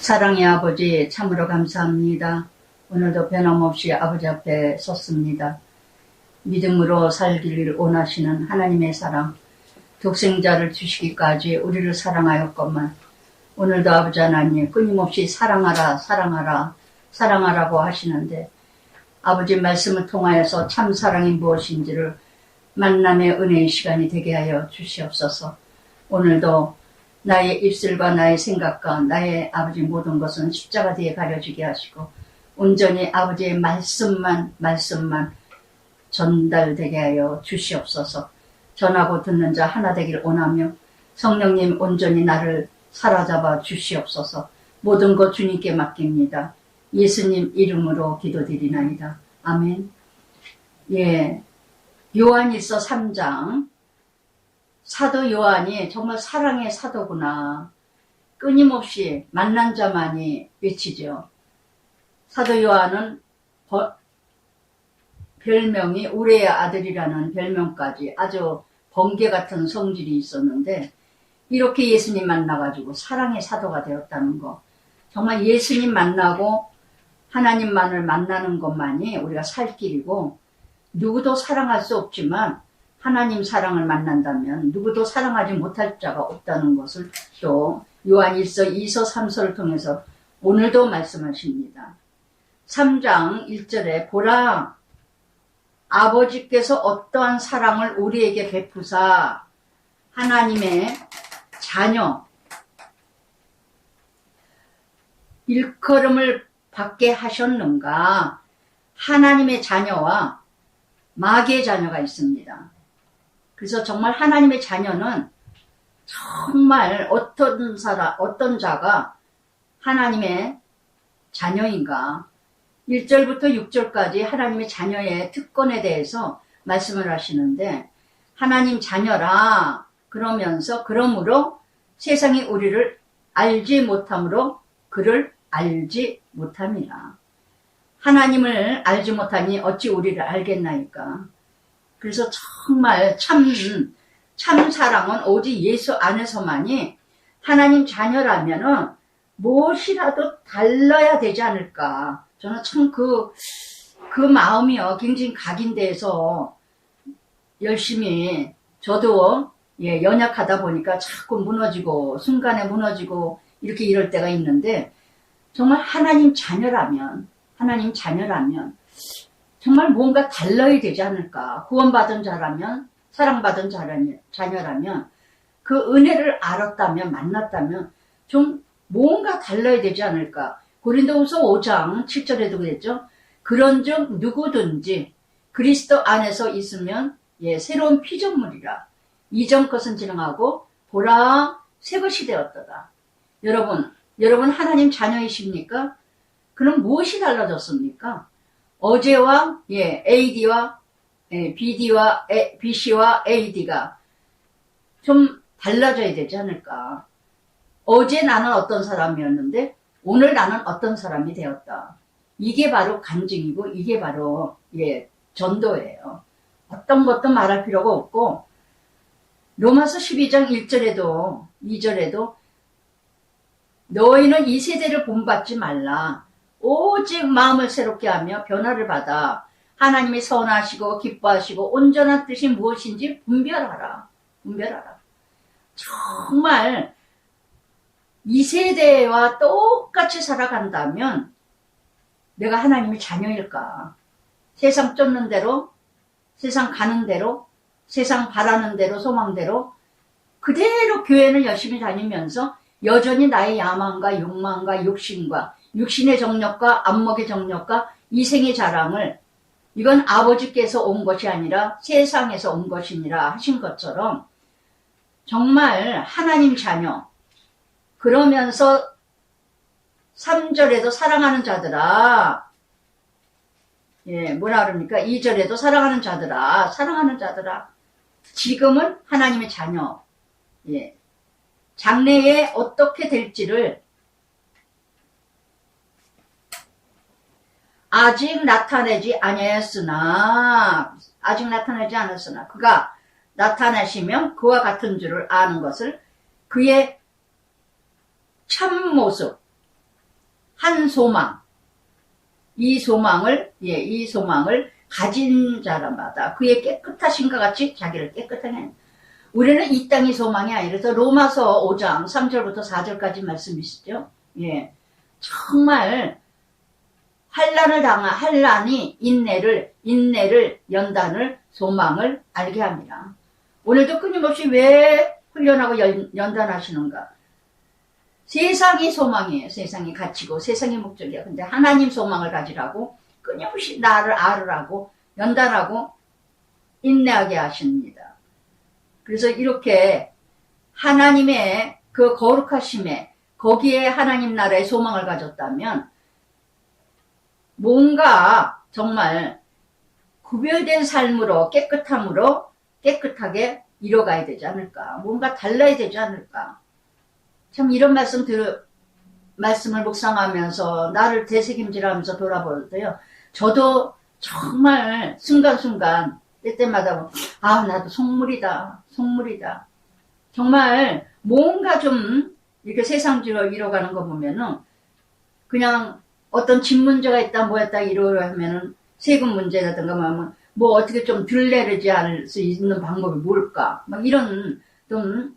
사랑의 아버지 참으로 감사합니다. 오늘도 변함없이 아버지 앞에 섰습니다. 믿음으로 살기를 원하시는 하나님의 사랑, 독생자를 주시기까지 우리를 사랑하였건만 오늘도 아버지 하나님 끊임없이 사랑하라 사랑하라 사랑하라고 하시는데 아버지 말씀을 통하여서 참 사랑이 무엇인지를 만남의 은혜의 시간이 되게 하여 주시옵소서. 오늘도 나의 입술과 나의 생각과 나의 아버지 모든 것은 십자가 뒤에 가려지게 하시고 온전히 아버지의 말씀만 전달되게 하여 주시옵소서. 전하고 듣는 자 하나 되기를 원하며 성령님 온전히 나를 사로잡아 주시옵소서. 모든 것 주님께 맡깁니다. 예수님 이름으로 기도드리나이다. 아멘. 예, 요한일서 3장. 사도 요한이 정말 사랑의 사도구나. 끊임없이 만난 자만이 외치죠. 사도 요한은 별명이 우레의 아들이라는 별명까지 아주 번개 같은 성질이 있었는데 이렇게 예수님 만나가지고 사랑의 사도가 되었다는 거. 정말 예수님 만나고 하나님만을 만나는 것만이 우리가 살 길이고 누구도 사랑할 수 없지만 하나님 사랑을 만난다면 누구도 사랑하지 못할 자가 없다는 것을 또 요한일서 2서 3서를 통해서 오늘도 말씀하십니다. 3장 1절에 보라 아버지께서 어떠한 사랑을 우리에게 베푸사 하나님의 자녀 일컬음을 받게 하셨는가. 하나님의 자녀와 마귀의 자녀가 있습니다. 그래서 정말 하나님의 자녀는 정말 어떤 자가 하나님의 자녀인가. 1절부터 6절까지 하나님의 자녀의 특권에 대해서 말씀을 하시는데 하나님 자녀라 그러면서 그러므로 세상이 우리를 알지 못함으로 그를 알지 못함이라. 하나님을 알지 못하니 어찌 우리를 알겠나이까. 그래서 정말 참 사랑은 오직 예수 안에서만이 하나님 자녀라면은 무엇이라도 달라야 되지 않을까. 저는 참 그 마음이요. 굉장히 각인돼서 열심히 저도 연약하다 보니까 자꾸 무너지고 순간에 무너지고 이렇게 이럴 때가 있는데 정말 하나님 자녀라면 정말 뭔가 달라야 되지 않을까. 구원받은 자라면 사랑받은 자녀라면 그 은혜를 알았다면 만났다면 좀 뭔가 달라야 되지 않을까. 고린도후서 5장 7절에도 그랬죠. 그런즉 누구든지 그리스도 안에서 있으면 새로운 피조물이라. 이전 것은 지나가고 보라 새 것이 되었도다. 여러분 하나님 자녀이십니까? 그럼 무엇이 달라졌습니까? 어제와 AD와 BC와 AD가 좀 달라져야 되지 않을까. 어제 나는 어떤 사람이었는데 오늘 나는 어떤 사람이 되었다. 이게 바로 간증이고 이게 바로 전도예요. 어떤 것도 말할 필요가 없고 로마서 12장 1절에도 2절에도 너희는 이 세대를 본받지 말라. 오직 마음을 새롭게 하며 변화를 받아 하나님이 선하시고 기뻐하시고 온전한 뜻이 무엇인지 분별하라. 정말 이 세대와 똑같이 살아간다면 내가 하나님의 자녀일까? 세상 쫓는 대로, 세상 가는 대로, 세상 바라는 대로, 소망대로 그대로 교회를 열심히 다니면서 여전히 나의 야망과 욕망과 욕심과 육신의 정력과 안목의 정력과 이생의 자랑을 이건 아버지께서 온 것이 아니라 세상에서 온 것이니라 하신 것처럼 정말 하나님 자녀 그러면서 3절에도 사랑하는 자들아 뭐라 그럽니까? 2절에도 사랑하는 자들아 지금은 하나님의 자녀 장래에 어떻게 될지를 아직 나타나지 않았으나 그가 나타나시면 그와 같은 줄을 아는 것을 그의 참모습 한 소망, 이 소망을 가진 사람마다 그의 깨끗하신것 같이 자기를 깨끗하게 합니다. 우리는 이 땅이 소망이 아니라서 로마서 5장 3절부터 4절까지 말씀이시죠. 예. 정말 한란이 인내를 연단을 소망을 알게 합니다. 오늘도 끊임없이 왜 훈련하고 연단하시는가? 세상이 소망이에요. 세상이 가치고 세상이 목적이야. 근데 하나님 소망을 가지라고 끊임없이 나를 알으라고 연단하고 인내하게 하십니다. 그래서 이렇게 하나님의 그 거룩하심에 거기에 하나님 나라의 소망을 가졌다면 뭔가 정말 구별된 삶으로 깨끗하게 이뤄가야 되지 않을까. 뭔가 달라야 되지 않을까. 참 이런 말씀을 묵상하면서 나를 되새김질하면서 돌아볼 때요. 저도 정말 순간순간 때때마다 나도 속물이다. 정말 뭔가 좀 이렇게 세상적으로 이뤄가는 거 보면은 그냥 어떤 집 문제가 있다 뭐였다 이러면은 세금 문제라든가 뭐 어떻게 좀 덜 내리지 않을 수 있는 방법이 뭘까 막 이런 좀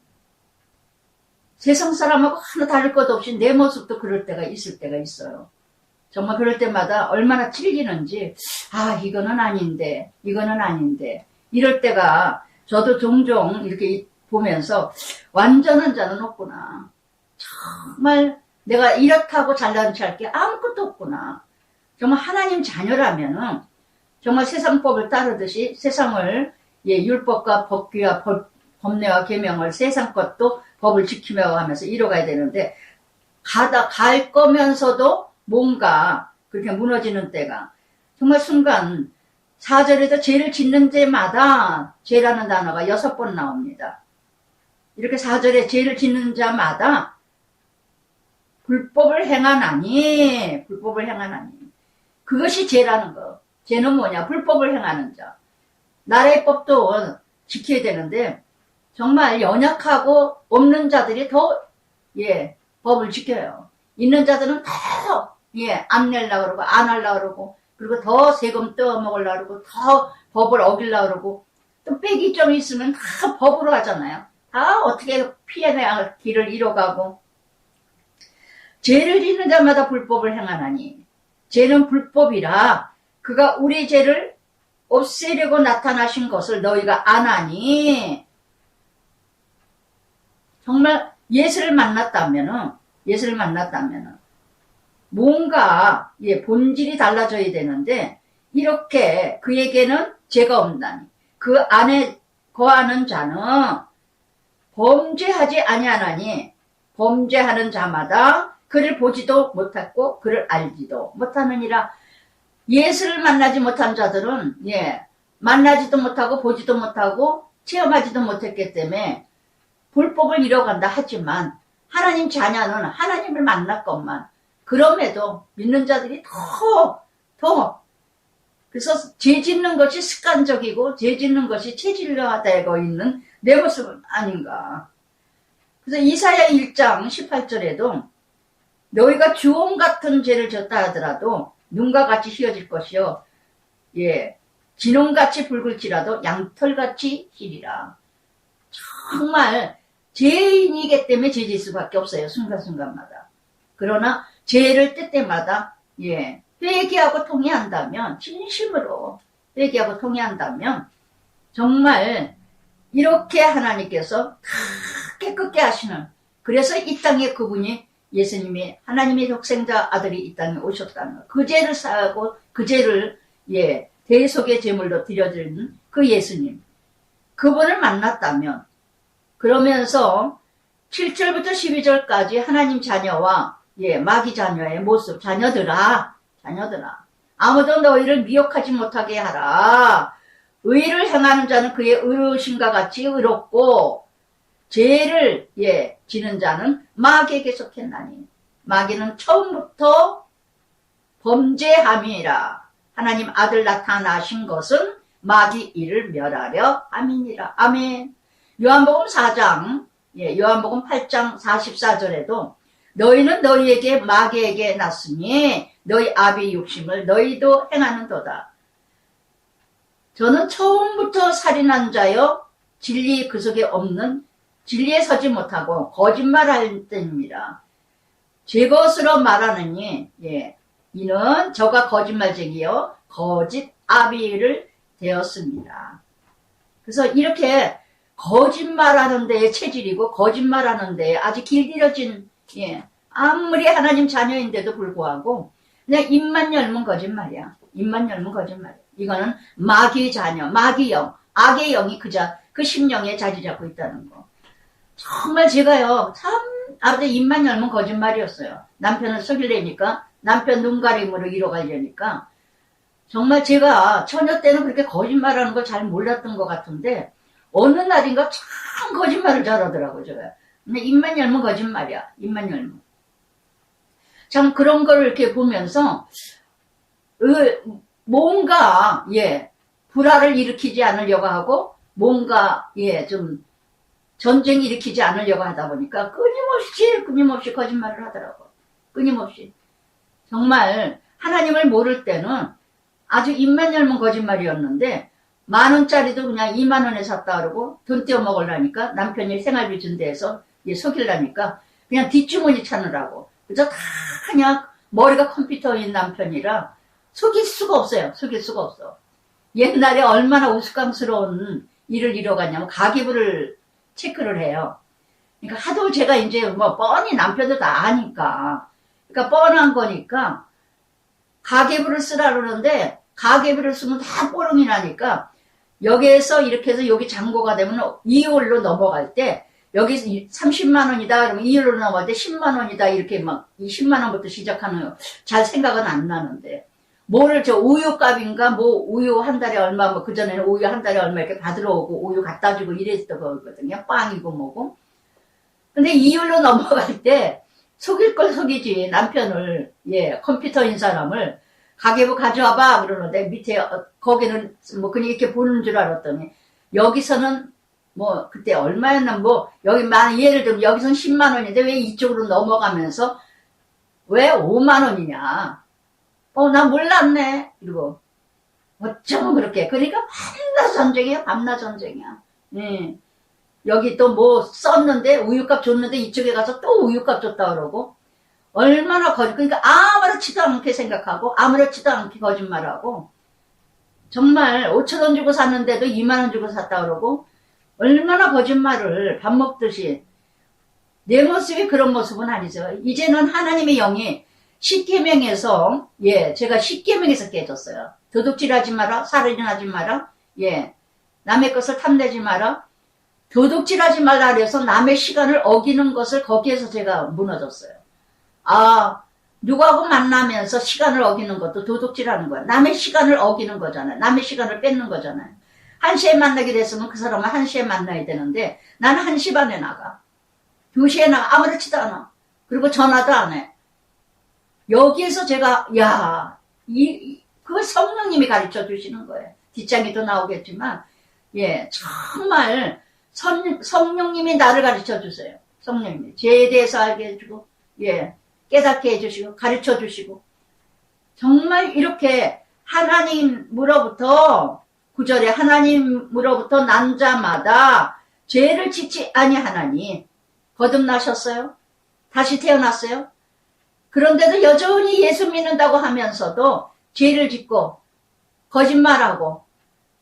세상 사람하고 하나 다를 것 없이 내 모습도 그럴 때가 있을 때가 있어요. 정말 그럴 때마다 얼마나 찔리는지 이거는 아닌데 이럴 때가 저도 종종 이렇게 보면서 완전한 자는 없구나. 정말 내가 이렇다고 잘난 체 할 게 아무것도 없구나. 정말 하나님 자녀라면은 정말 세상법을 따르듯이 세상을 율법과 법규와 법례와 계명을 세상 것도 법을 지키며 하면서 이뤄가야 되는데 갈 거면서도 뭔가 그렇게 무너지는 때가 정말 순간 4절에도 죄를 짓는 데마다 죄라는 단어가 6번 나옵니다. 이렇게 4절에 죄를 짓는 자마다 불법을 행하나니 그것이 죄라는 거. 죄는 뭐냐? 불법을 행하는 자. 나라의 법도 지켜야 되는데 정말 연약하고 없는 자들이 더 법을 지켜요. 있는 자들은 더 안 내려고 그러고 안 하려고 그러고 그리고 더 세금 떼어먹으려고 그러고 더 법을 어기려고 그러고 또 빼기 좀 있으면 다 법으로 하잖아요. 다 어떻게 피해내야 할 길을 잃어가고 죄를 짓는 자마다 불법을 행하나니 죄는 불법이라 그가 우리 죄를 없애려고 나타나신 것을 너희가 아나니 정말 예수를 만났다면은 뭔가 본질이 달라져야 되는데 이렇게 그에게는 죄가 없나니 그 안에 거하는 자는 범죄하지 아니하나니 범죄하는 자마다 그를 보지도 못했고 그를 알지도 못하느니라. 예수를 만나지 못한 자들은 만나지도 못하고 보지도 못하고 체험하지도 못했기 때문에 불법을 이뤄간다 하지만 하나님 자녀는 하나님을 만났건만 그럼에도 믿는 자들이 더 그래서 죄 짓는 것이 습관적이고 죄 짓는 것이 체질화되고 있는 내 모습은 아닌가. 그래서 이사야 1장 18절에도 너희가 주홍 같은 죄를 졌다 하더라도 눈과 같이 휘어질 것이요 진홍같이 붉을지라도 양털같이 희리라. 정말 죄인이기 때문에 죄 질 수밖에 없어요. 순간순간마다. 그러나 죄를 때때마다 회개하고 통회한다면 진심으로 회개하고 통회한다면 정말 이렇게 하나님께서 다 깨끗게 하시는 그래서 이 땅에 그분이 예수님이 하나님의 독생자 아들이 이 땅에 오셨다는 것. 그 죄를 사하고 그 죄를 대속의 제물로 드려드리는 그 예수님 그분을 만났다면 그러면서 7절부터 12절까지 하나님 자녀와 마귀 자녀의 모습 자녀들아 아무도 너희를 미혹하지 못하게 하라. 의를 행하는 자는 그의 의로우심과 같이 의롭고 죄를 지는 자는 마귀에게 속했나니 마귀는 처음부터 범죄함이라. 하나님 아들 나타나신 것은 마귀 일을 멸하려 함이니라. 아멘. 요한복음 8장 44절에도 너희는 너희에게 마귀에게 났으니 너희 아비의 욕심을 너희도 행하는도다. 저는 처음부터 살인한 자여 진리 그 속에 없는 진리에 서지 못하고 거짓말할 때입니다. 제 것으로 말하느니 이는 저가 거짓말쟁이요 거짓 아비를 되었습니다. 그래서 이렇게 거짓말하는 데에 체질이고 거짓말하는 데에 아주 길들여진 아무리 하나님 자녀인데도 불구하고 그냥 입만 열면 거짓말이야. 입만 열면 거짓말이야. 이거는 마귀의 자녀, 마귀 영, 악의 영이 그 심령에 자리 잡고 있다는 거. 정말 제가요, 참, 아버지 입만 열면 거짓말이었어요. 남편을 속이려니까, 남편 눈가림으로 이뤄가려니까. 정말 제가 처녀 때는 그렇게 거짓말하는 걸 잘 몰랐던 것 같은데, 어느 날인가 참 거짓말을 잘하더라고요, 제가. 근데 입만 열면 거짓말이야. 입만 열면. 참 그런 걸 이렇게 보면서, 뭔가, 불화를 일으키지 않으려고 하고, 뭔가, 좀, 전쟁 일으키지 않으려고 하다 보니까 끊임없이 거짓말을 하더라고. 끊임없이. 정말, 하나님을 모를 때는 아주 입만 열면 거짓말이었는데, 10,000원짜리도 그냥 20,000원에 샀다 그러고, 돈 떼어 먹으려니까, 남편이 생활비 준 데에서 속이려니까, 그냥 뒷주머니 찾느라고. 그래서 다 그냥 머리가 컴퓨터인 남편이라, 속일 수가 없어요. 속일 수가 없어. 옛날에 얼마나 우스꽝스러운 일을 이뤄갔냐면 가계부를 체크를 해요. 그러니까 하도 제가 이제 뭐 뻔히 남편도 다 아니까. 그러니까 뻔한 거니까 가계부를 쓰라 그러는데 가계부를 쓰면 다 뽀롱이 나니까 여기에서 이렇게 해서 여기 잔고가 되면 2월로 넘어갈 때 여기 30만 원이다 그러면 2월로 넘어갈 때 10만 원이다 이렇게 막 10만 원부터 시작하는 잘 생각은 안 나는데 뭐를 우유값인가 뭐 우유 한 달에 얼마 뭐 그전에는 우유 한 달에 얼마 이렇게 받으러 오고 우유 갖다 주고 이랬던 거거든요. 빵이고 뭐고. 근데 2월로 넘어갈 때 속일 걸 속이지 남편을 컴퓨터인 사람을 가계부 가져와봐 그러는데 밑에 거기는 뭐 그냥 이렇게 보는 줄 알았더니 여기서는 뭐 그때 얼마였나 뭐 여기 예를 들면 여기서는 10만 원인데 왜 이쪽으로 넘어가면서 왜 5만 원이냐. 나 몰랐네. 이러고. 어쩌면 그렇게. 그러니까 밤낮 전쟁이야, 밤낮 전쟁이야. 여기 또 뭐 썼는데, 우유값 줬는데 이쪽에 가서 또 우유값 줬다 그러고. 얼마나 그러니까 아무렇지도 않게 생각하고, 아무렇지도 않게 거짓말하고. 정말 5,000원 주고 샀는데도 2만 원 주고 샀다 그러고. 얼마나 거짓말을 밥 먹듯이. 내 모습이 그런 모습은 아니죠. 이제는 하나님의 영이 10계명에서 제가 10계명에서 깨졌어요. 도둑질하지 마라, 살인하지 마라, 남의 것을 탐내지 마라, 도둑질하지 말라 그래서 남의 시간을 어기는 것을 거기에서 제가 무너졌어요. 누구하고 만나면서 시간을 어기는 것도 도둑질하는 거야. 남의 시간을 어기는 거잖아요. 남의 시간을 뺏는 거잖아요. 1시에 만나게 됐으면 그 사람은 1시에 만나야 되는데 나는 1시 반에 나가. 2시에 나가. 아무렇지도 않아. 그리고 전화도 안 해. 여기에서 제가 그걸 성령님이 가르쳐 주시는 거예요. 뒷장에도 나오겠지만 정말 성령님이 나를 가르쳐 주세요. 성령님이 죄에 대해서 알게 해주고 깨닫게 해주시고 가르쳐 주시고 정말 이렇게 하나님으로부터 9절에 하나님으로부터 난 자마다 죄를 짓지 아니하나니 거듭나셨어요? 다시 태어났어요? 그런데도 여전히 예수 믿는다고 하면서도 죄를 짓고 거짓말하고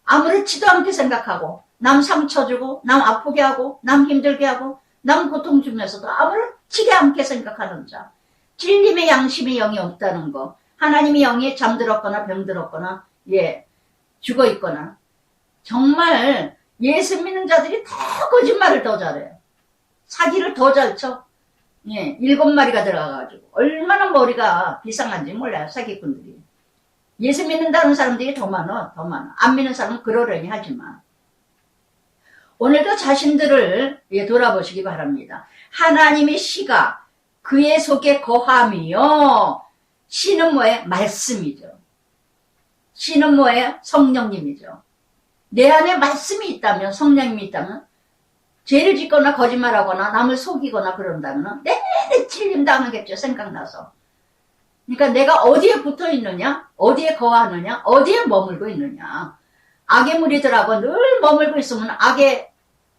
아무렇지도 않게 생각하고 남 상처 주고 남 아프게 하고 남 힘들게 하고 남 고통 주면서도 아무렇지게 않게 생각하는 자. 진림의 양심의 영이 없다는 거. 하나님의 영이 잠들었거나 병들었거나 죽어있거나 정말 예수 믿는 자들이 더 거짓말을 더 잘해요. 사기를 더 잘 쳐. 7마리가 들어가가지고 얼마나 머리가 비상한지 몰라요. 사기꾼들이. 예수 믿는다는 사람들이 더 많아. 안 믿는 사람은 그러려니 하지만 오늘도 자신들을 돌아보시기 바랍니다. 하나님의 씨가 그의 속에 거함이요. 씨는 뭐예요? 말씀이죠. 씨는 뭐예요? 성령님이죠. 내 안에 말씀이 있다면 성령님이 있다면 죄를 짓거나 거짓말하거나 남을 속이거나 그런다면 내내 찔림 당하겠죠. 생각나서. 그러니까 내가 어디에 붙어 있느냐, 어디에 거하느냐, 어디에 머물고 있느냐. 악의 무리들하고 늘 머물고 있으면 악의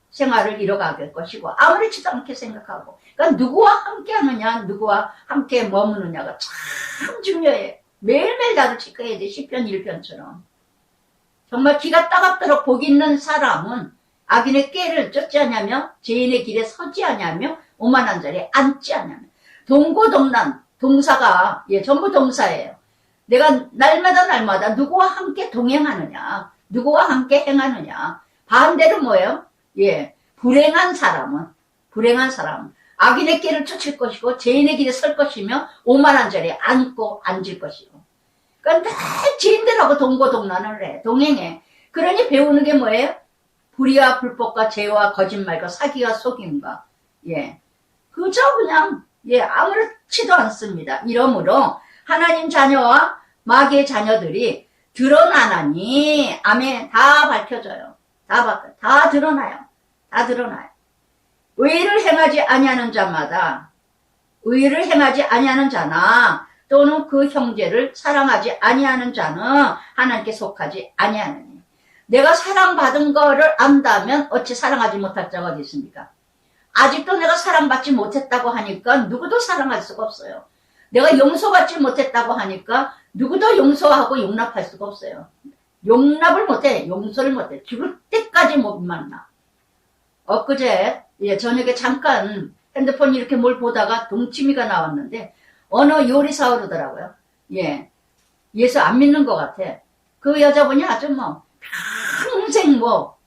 생활을 이뤄가게 것이고 아무렇지도 않게 생각하고, 그러니까 누구와 함께 하느냐, 누구와 함께 머무느냐가 참 중요해. 매일매일 나를 체크해야 돼. 시편 1편처럼. 정말 기가 따갑도록 복 있는 사람은 악인의 꾀를 쫓지 않냐며 죄인의 길에 서지 않냐며 오만한 자리에 앉지 않냐며. 동고동란, 동사가 전부 동사예요. 내가 날마다 누구와 함께 동행하느냐, 누구와 함께 행하느냐. 반대로 뭐예요? 불행한 사람은 악인의 길을 쫓을 것이고 죄인의 길에 설 것이며 오만한 자리에 앉을 것이고. 그러니까 늘 죄인들하고 동고동란을 해, 동행해. 그러니 배우는 게 뭐예요? 불의와 불법과 죄와 거짓말과 사기와 속임과 그저 그냥 아무렇지도 않습니다. 이러므로 하나님 자녀와 마귀의 자녀들이 드러나나니, 아멘. 다 밝혀져요. 다 드러나요. 다 드러나요. 의를 행하지 아니하는 자마다, 의를 행하지 아니하는 자나 또는 그 형제를 사랑하지 아니하는 자는 하나님께 속하지 아니하느니. 내가 사랑받은 거를 안다면 어찌 사랑하지 못할 자가 어디 있습니까? 아직도 내가 사랑받지 못했다고 하니까 누구도 사랑할 수가 없어요. 내가 용서받지 못했다고 하니까 누구도 용서하고 용납할 수가 없어요. 용납을 못해. 용서를 못해. 죽을 때까지 못 만나. 엊그제 저녁에 잠깐 핸드폰 이렇게 뭘 보다가 동치미가 나왔는데 어느 요리사 그러더라고요. 예수 안 믿는 것 같아. 그 여자분이 아주 평생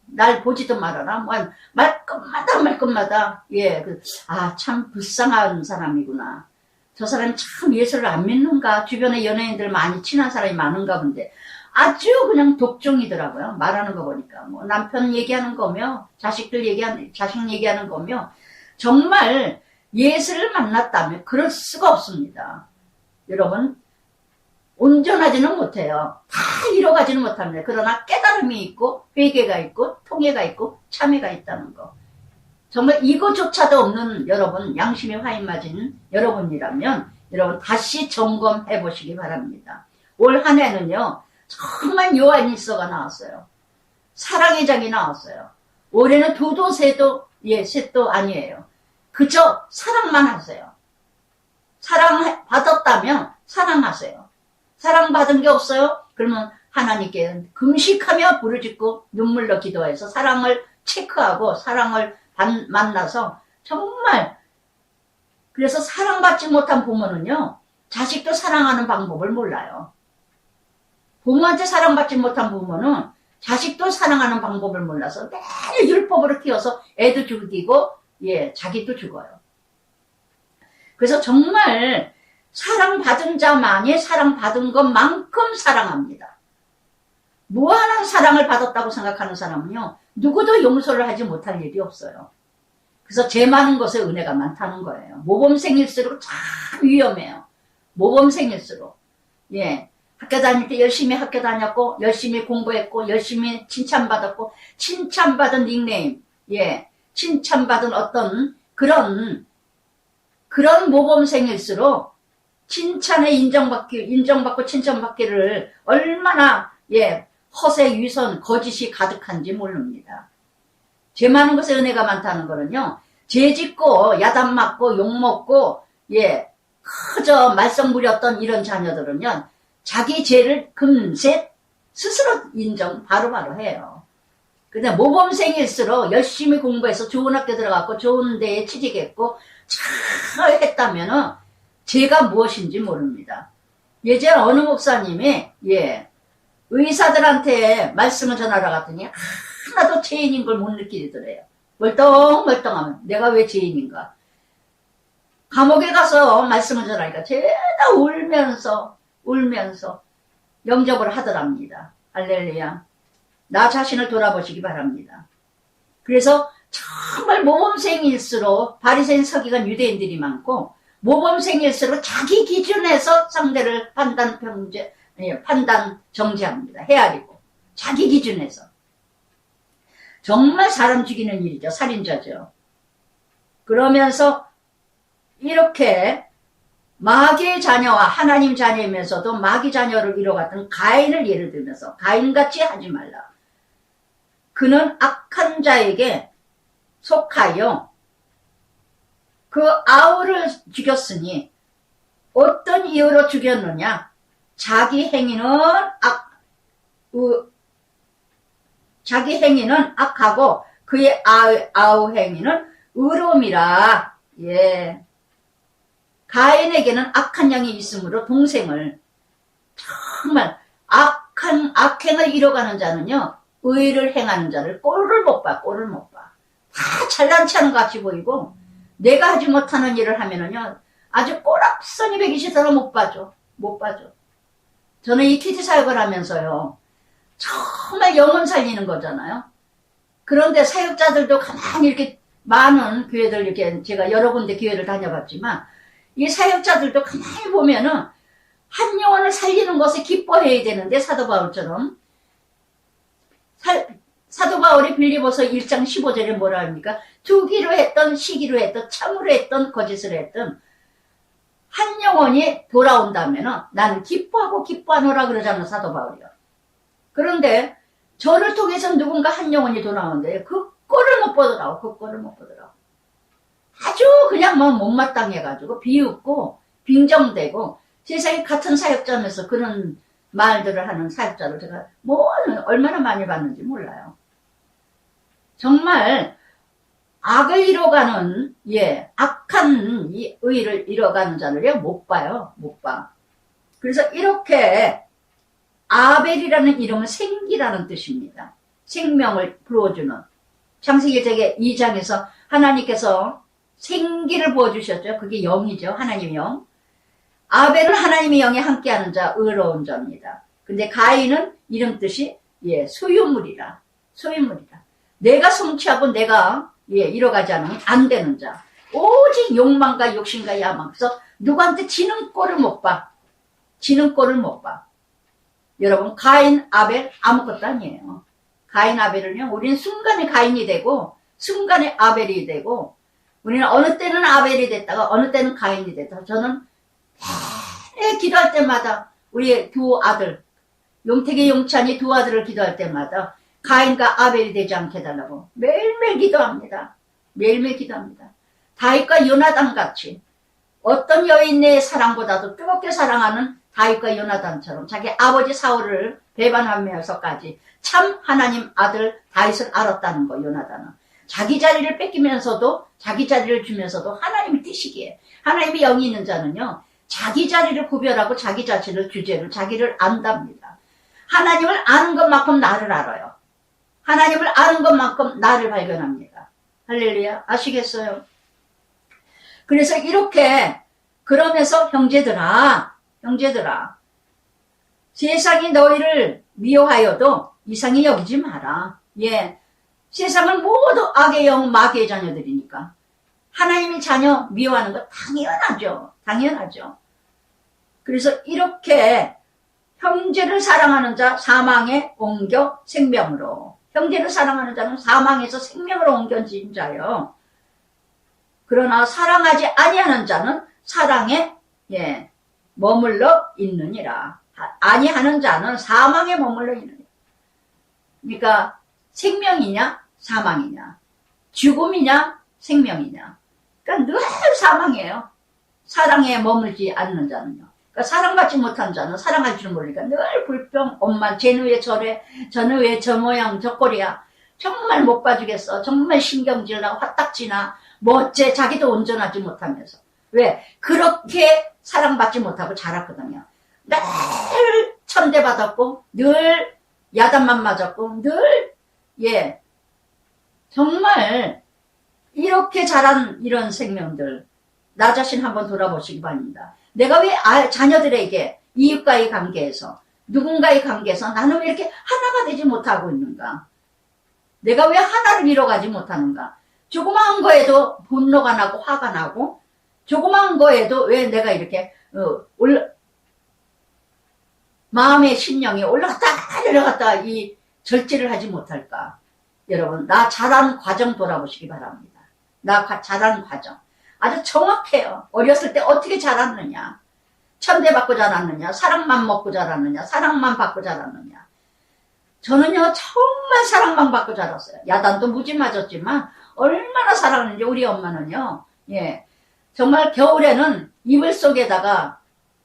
날 보지도 말아라. 말끝마다 참 불쌍한 사람이구나. 저 사람이 참 예수를 안 믿는가. 주변에 연예인들 많이 친한 사람이 많은가 본데 아주 그냥 독종이더라고요. 말하는 거 보니까 남편 얘기하는 거며 자식 얘기하는 거며 정말 예수를 만났다면 그럴 수가 없습니다. 여러분, 온전하지는 못해요. 다 이뤄가지는 못합니다. 그러나 깨달음이 있고 회개가 있고 통회가 있고 참회가 있다는 거. 정말 이거조차도 없는 여러분, 양심의 화인 맞은 여러분이라면 여러분 다시 점검해 보시기 바랍니다. 올 한 해는요 정말 요한일서가 나왔어요. 사랑의 장이 나왔어요. 올해는 두도 세도 셋도 아니에요. 그저 사랑만 하세요. 사랑 받았다면 사랑하세요. 사랑받은 게 없어요? 그러면 하나님께 금식하며 부르짖고 눈물로 기도해서 사랑을 체크하고 사랑을 만나서 정말, 그래서 사랑받지 못한 부모는요 자식도 사랑하는 방법을 몰라요. 부모한테 사랑받지 못한 부모는 자식도 사랑하는 방법을 몰라서 매일 율법으로 키워서 애도 죽이고 자기도 죽어요. 그래서 정말 사랑받은 자만이 사랑받은 것만큼 사랑합니다. 무한한 사랑을 받았다고 생각하는 사람은요 누구도 용서를 하지 못할 일이 없어요. 그래서 죄 많은 것에 은혜가 많다는 거예요. 모범생일수록 참 위험해요. 모범생일수록. 학교 다닐 때 열심히 학교 다녔고 열심히 공부했고 열심히 칭찬받았고 칭찬받은 닉네임, 칭찬받은 어떤 그런 모범생일수록 칭찬에 인정받고 칭찬받기를 얼마나 허세, 위선, 거짓이 가득한지 모릅니다. 죄 많은 것에 은혜가 많다는 거는요, 죄 짓고 야단 맞고 욕먹고 그저 말썽 부렸던 이런 자녀들은요 자기 죄를 금세 스스로 인정 바로바로 해요. 근데 모범생일수록 열심히 공부해서 좋은 학교 들어갔고 좋은 데에 취직했고 잘 했다면은 죄가 무엇인지 모릅니다. 예전에 어느 목사님이 의사들한테 말씀을 전하러 갔더니 하나도 죄인인 걸 못 느끼더래요. 멀쩡멀쩡하면 내가 왜 죄인인가. 감옥에 가서 말씀을 전하니까 죄다 울면서 영접을 하더랍니다. 할렐루야. 나 자신을 돌아보시기 바랍니다. 그래서 정말 모범생일수록 바리새인 서기관 유대인들이 많고 모범생일수록 자기 기준에서 상대를 판단 정지합니다. 헤아리고 자기 기준에서. 정말 사람 죽이는 일이죠. 살인자죠. 그러면서 이렇게 마귀의 자녀와 하나님 자녀이면서도 마귀 자녀를 이뤄갔던 가인을 예를 들면서 가인같이 하지 말라. 그는 악한 자에게 속하여 그 아우를 죽였으니 어떤 이유로 죽였느냐? 자기 행위는 악하고 그의 아우 행위는 의로움이라. 예. 가인에게는 악한 영이 있으므로 동생을 정말 악행을 이뤄가는 자는요, 의를 행하는 자를 꼴을 못 봐. 다 잘난 체하는 것 같이 보이고, 내가 하지 못하는 일을 하면은요, 아주 꼬락서니 베기시더라 못 봐줘. 저는 이 키즈 사역을 하면서요, 정말 영혼 살리는 거잖아요. 그런데 사역자들도 가만히 이렇게 많은 교회들 이렇게 제가 여러 군데 교회를 다녀봤지만, 이 사역자들도 가만히 보면은 한 영혼을 살리는 것에 기뻐해야 되는데, 사도 바울처럼 사도 바울이 빌립보서 1장 15절에 뭐라 합니까? 투기로 했던, 시기로 했던, 참으로 했던, 거짓으로 했던 한 영혼이 돌아온다면은 나는 기뻐하노라 그러잖아, 사도 바울이요. 그런데 저를 통해서 누군가 한 영혼이 돌아오는데 그 꼴을 못 보더라고. 아주 그냥 뭐 못마땅해가지고 비웃고 빈정대고, 세상에 같은 사역자면서 그런 말들을 하는 사역자를 제가 얼마나 많이 봤는지 몰라요. 정말 악을 이뤄가는, 악한 이 의를 이뤄가는 자를요 못 봐요. 그래서 이렇게 아벨이라는 이름은 생기라는 뜻입니다. 생명을 불어주는. 창세기 2장에서 하나님께서 생기를 부어주셨죠. 그게 영이죠. 하나님의 영. 아벨은 하나님의 영에 함께하는 자, 의로운 자입니다. 근데 가인은 이름 뜻이 소유물이라. 내가 성취하고 내가 이뤄가지 않으면 안 되는 자. 오직 욕망과 욕심과 야망. 그래서 누구한테 지는 꼴을 못 봐. 여러분, 가인, 아벨 아무것도 아니에요. 가인, 아벨은요, 우리는 순간에 가인이 되고 순간에 아벨이 되고, 우리는 어느 때는 아벨이 됐다가 어느 때는 가인이 됐다. 저는 기도할 때마다 우리 두 아들, 용택의 용찬이 두 아들을 기도할 때마다 가인과 아벨이 되지 않게 해달라고 매일매일 기도합니다. 다윗과 요나단 같이 어떤 여인의 사랑보다도 뜨겁게 사랑하는 다윗과 요나단처럼 자기 아버지 사울을 배반하면서까지 참 하나님 아들 다윗을 알았다는 거. 요나단은 자기 자리를 뺏기면서도 자기 자리를 주면서도 하나님이 뛰시기에, 하나님의 영이 있는 자는요 자기 자리를 구별하고 자기 자신을 주제를 자기를 안답니다. 하나님을 아는 것만큼 나를 알아요. 하나님을 아는 것만큼 나를 발견합니다. 할렐루야. 아시겠어요? 그래서 이렇게 그러면서 형제들아 세상이 너희를 미워하여도 이상히 여기지 마라. 세상은 모두 악의 영, 마귀의 자녀들이니까 하나님의 자녀 미워하는 거 당연하죠. 그래서 이렇게 형제를 사랑하는 자 사망에 옮겨 생명으로, 형제를 사랑하는 자는 사망에서 생명으로 옮겨진 자요. 그러나 사랑하지 아니하는 자는 사랑에 머물러 있느니라. 아니하는 자는 사망에 머물러 있느니라. 그러니까 생명이냐 사망이냐, 죽음이냐 생명이냐. 그러니까 늘 사망이에요. 사랑에 머물지 않는 자는요. 그러니까 사랑받지 못한 자는 사랑할 줄 모르니까 늘 불평, 엄마 쟤는 왜 저래, 저는 왜 저 모양 저 꼴이야, 정말 못 봐주겠어, 정말 신경질나 화딱지나 뭐 어째, 자기도 온전하지 못하면서. 왜? 그렇게 사랑받지 못하고 자랐거든요. 늘 천대받았고 늘 야단만 맞았고 늘 정말 이렇게 자란 이런 생명들, 나 자신 한번 돌아보시기 바랍니다. 내가 왜 자녀들에게 이웃과의 관계에서, 누군가의 관계에서 나는 왜 이렇게 하나가 되지 못하고 있는가? 내가 왜 하나를 이뤄가지 못하는가? 조그마한 거에도 분노가 나고 화가 나고, 조그마한 거에도 왜 내가 이렇게 마음의 심령이 올라갔다 내려갔다 이 절제를 하지 못할까? 여러분, 나 자란 과정 돌아보시기 바랍니다. 자란 과정. 아주 정확해요. 어렸을 때 어떻게 자랐느냐. 천대받고 자랐느냐. 사랑만 먹고 자랐느냐. 사랑만 받고 자랐느냐. 저는요, 정말 사랑만 받고 자랐어요. 야단도 무지 맞았지만, 얼마나 사랑하는지, 우리 엄마는요, 예. 정말 겨울에는 이불 속에다가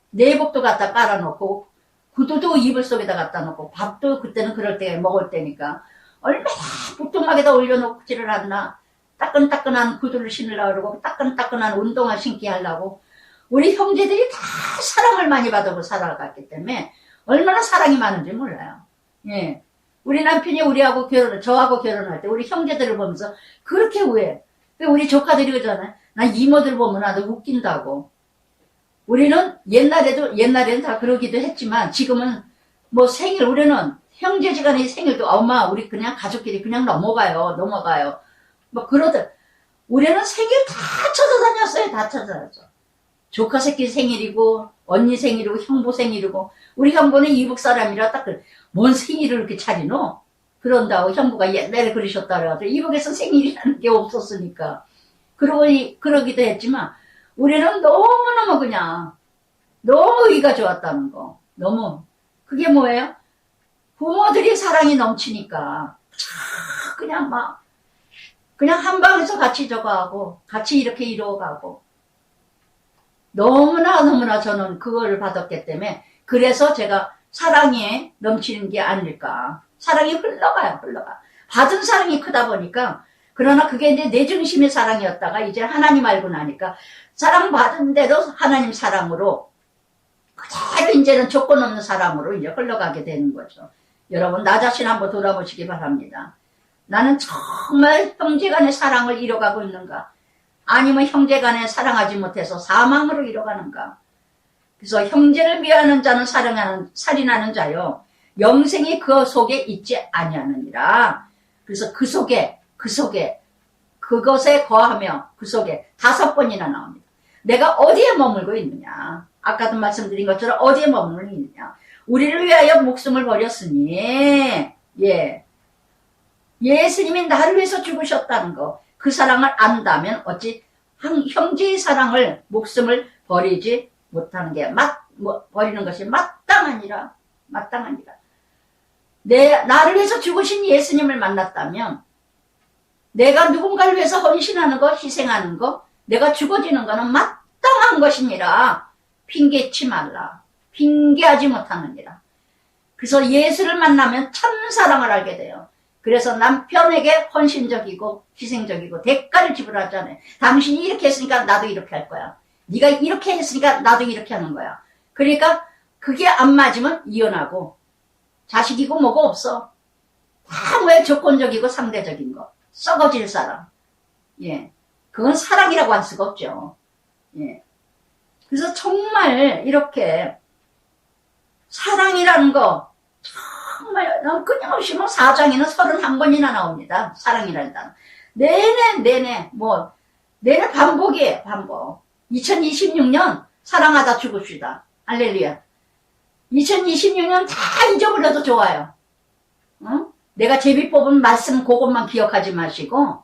내복도 갖다 깔아놓고, 구두도 이불 속에다 갖다 놓고, 밥도 그때는 그럴 때 먹을 때니까, 얼마나 부뚜막에다 올려놓지를 않나. 따끈따끈한 구두를 신으려고 그러고, 따끈따끈한 운동화 신기 하려고, 우리 형제들이 다 사랑을 많이 받고 살아갔기 때문에, 얼마나 사랑이 많은지 몰라요. 예. 우리 남편이 저하고 결혼할 때 우리 형제들을 보면서 그렇게 우애. 우리 조카들이 그러잖아요. 난 이모들 보면 나도 웃긴다고. 우리는 옛날에는 다 그러기도 했지만 지금은 뭐 우리는 형제지간의 생일도 엄마 우리 그냥 가족끼리 그냥 넘어가요. 뭐 그러들. 우리는 생일 다 찾아다녔어요. 다 찾아다녔어. 조카 새끼 생일이고 언니 생일이고 형부 생일이고 우리 형부는 이북 사람이라 딱 뭔 생일을 이렇게 차리노? 그런다고 형부가 옛날에 그러셨다 그래가지고 이북에서 생일이라는 게 없었으니까 그러기도 했지만 우리는 너무너무 그냥 너무 의가 좋았다는 거. 너무 그게 뭐예요? 부모들이 사랑이 넘치니까 그냥 그냥 한 방에서 같이 저거하고 같이 이렇게 이루어가고 너무나 저는 그거를 받았기 때문에 그래서 제가 사랑이 넘치는 게 아닐까. 사랑이 흘러가. 받은 사랑이 크다 보니까 그러나 그게 이제 내 중심의 사랑이었다가 이제 하나님 알고 나니까 사랑받은 대로 하나님 사랑으로 그대로 이제는 조건 없는 사랑으로 이제 흘러가게 되는 거죠. 여러분 나 자신 한번 돌아보시기 바랍니다. 나는 정말 형제간의 사랑을 이뤄가고 있는가? 아니면 형제간에 사랑하지 못해서 사망으로 이뤄가는가? 그래서 형제를 미워하는 자는 살인하는 자요. 영생이 그 속에 있지 아니하느니라. 그래서 그것에 거하며 그 속에 5번이나 나옵니다. 내가 어디에 머물고 있느냐? 아까도 말씀드린 것처럼 어디에 머물고 있느냐? 우리를 위하여 목숨을 버렸으니 예수님이 나를 위해서 죽으셨다는 거. 그 사랑을 안다면 어찌 형제의 사랑을 목숨을 버리지 못하는 게 버리는 것이 마땅하니라. 나를 위해서 죽으신 예수님을 만났다면 내가 누군가를 위해서 헌신하는 거, 희생하는 거, 내가 죽어지는 거는 마땅한 것이니라. 핑계치 말라. 핑계하지 못하느니라. 그래서 예수를 만나면 참 사랑을 알게 돼요. 그래서 남편에게 헌신적이고 희생적이고 대가를 지불하잖아요. 당신이 이렇게 했으니까 나도 이렇게 할 거야. 네가 이렇게 했으니까 나도 이렇게 하는 거야. 그러니까 그게 안 맞으면 이혼하고 자식이고 뭐가 없어. 다 왜 조건적이고 상대적인 거. 썩어질 사람. 예. 그건 사랑이라고 할 수가 없죠. 예. 그래서 정말 이렇게 사랑이라는 거 정말 끊임없이 4장에는 31번이나 나옵니다. 사랑이라는 단어. 내내 반복이에요. 반복. 2026년 사랑하다 죽읍시다. 할렐루야. 2026년 다 잊어버려도 좋아요. 내가 제비 뽑은 말씀 그것만 기억하지 마시고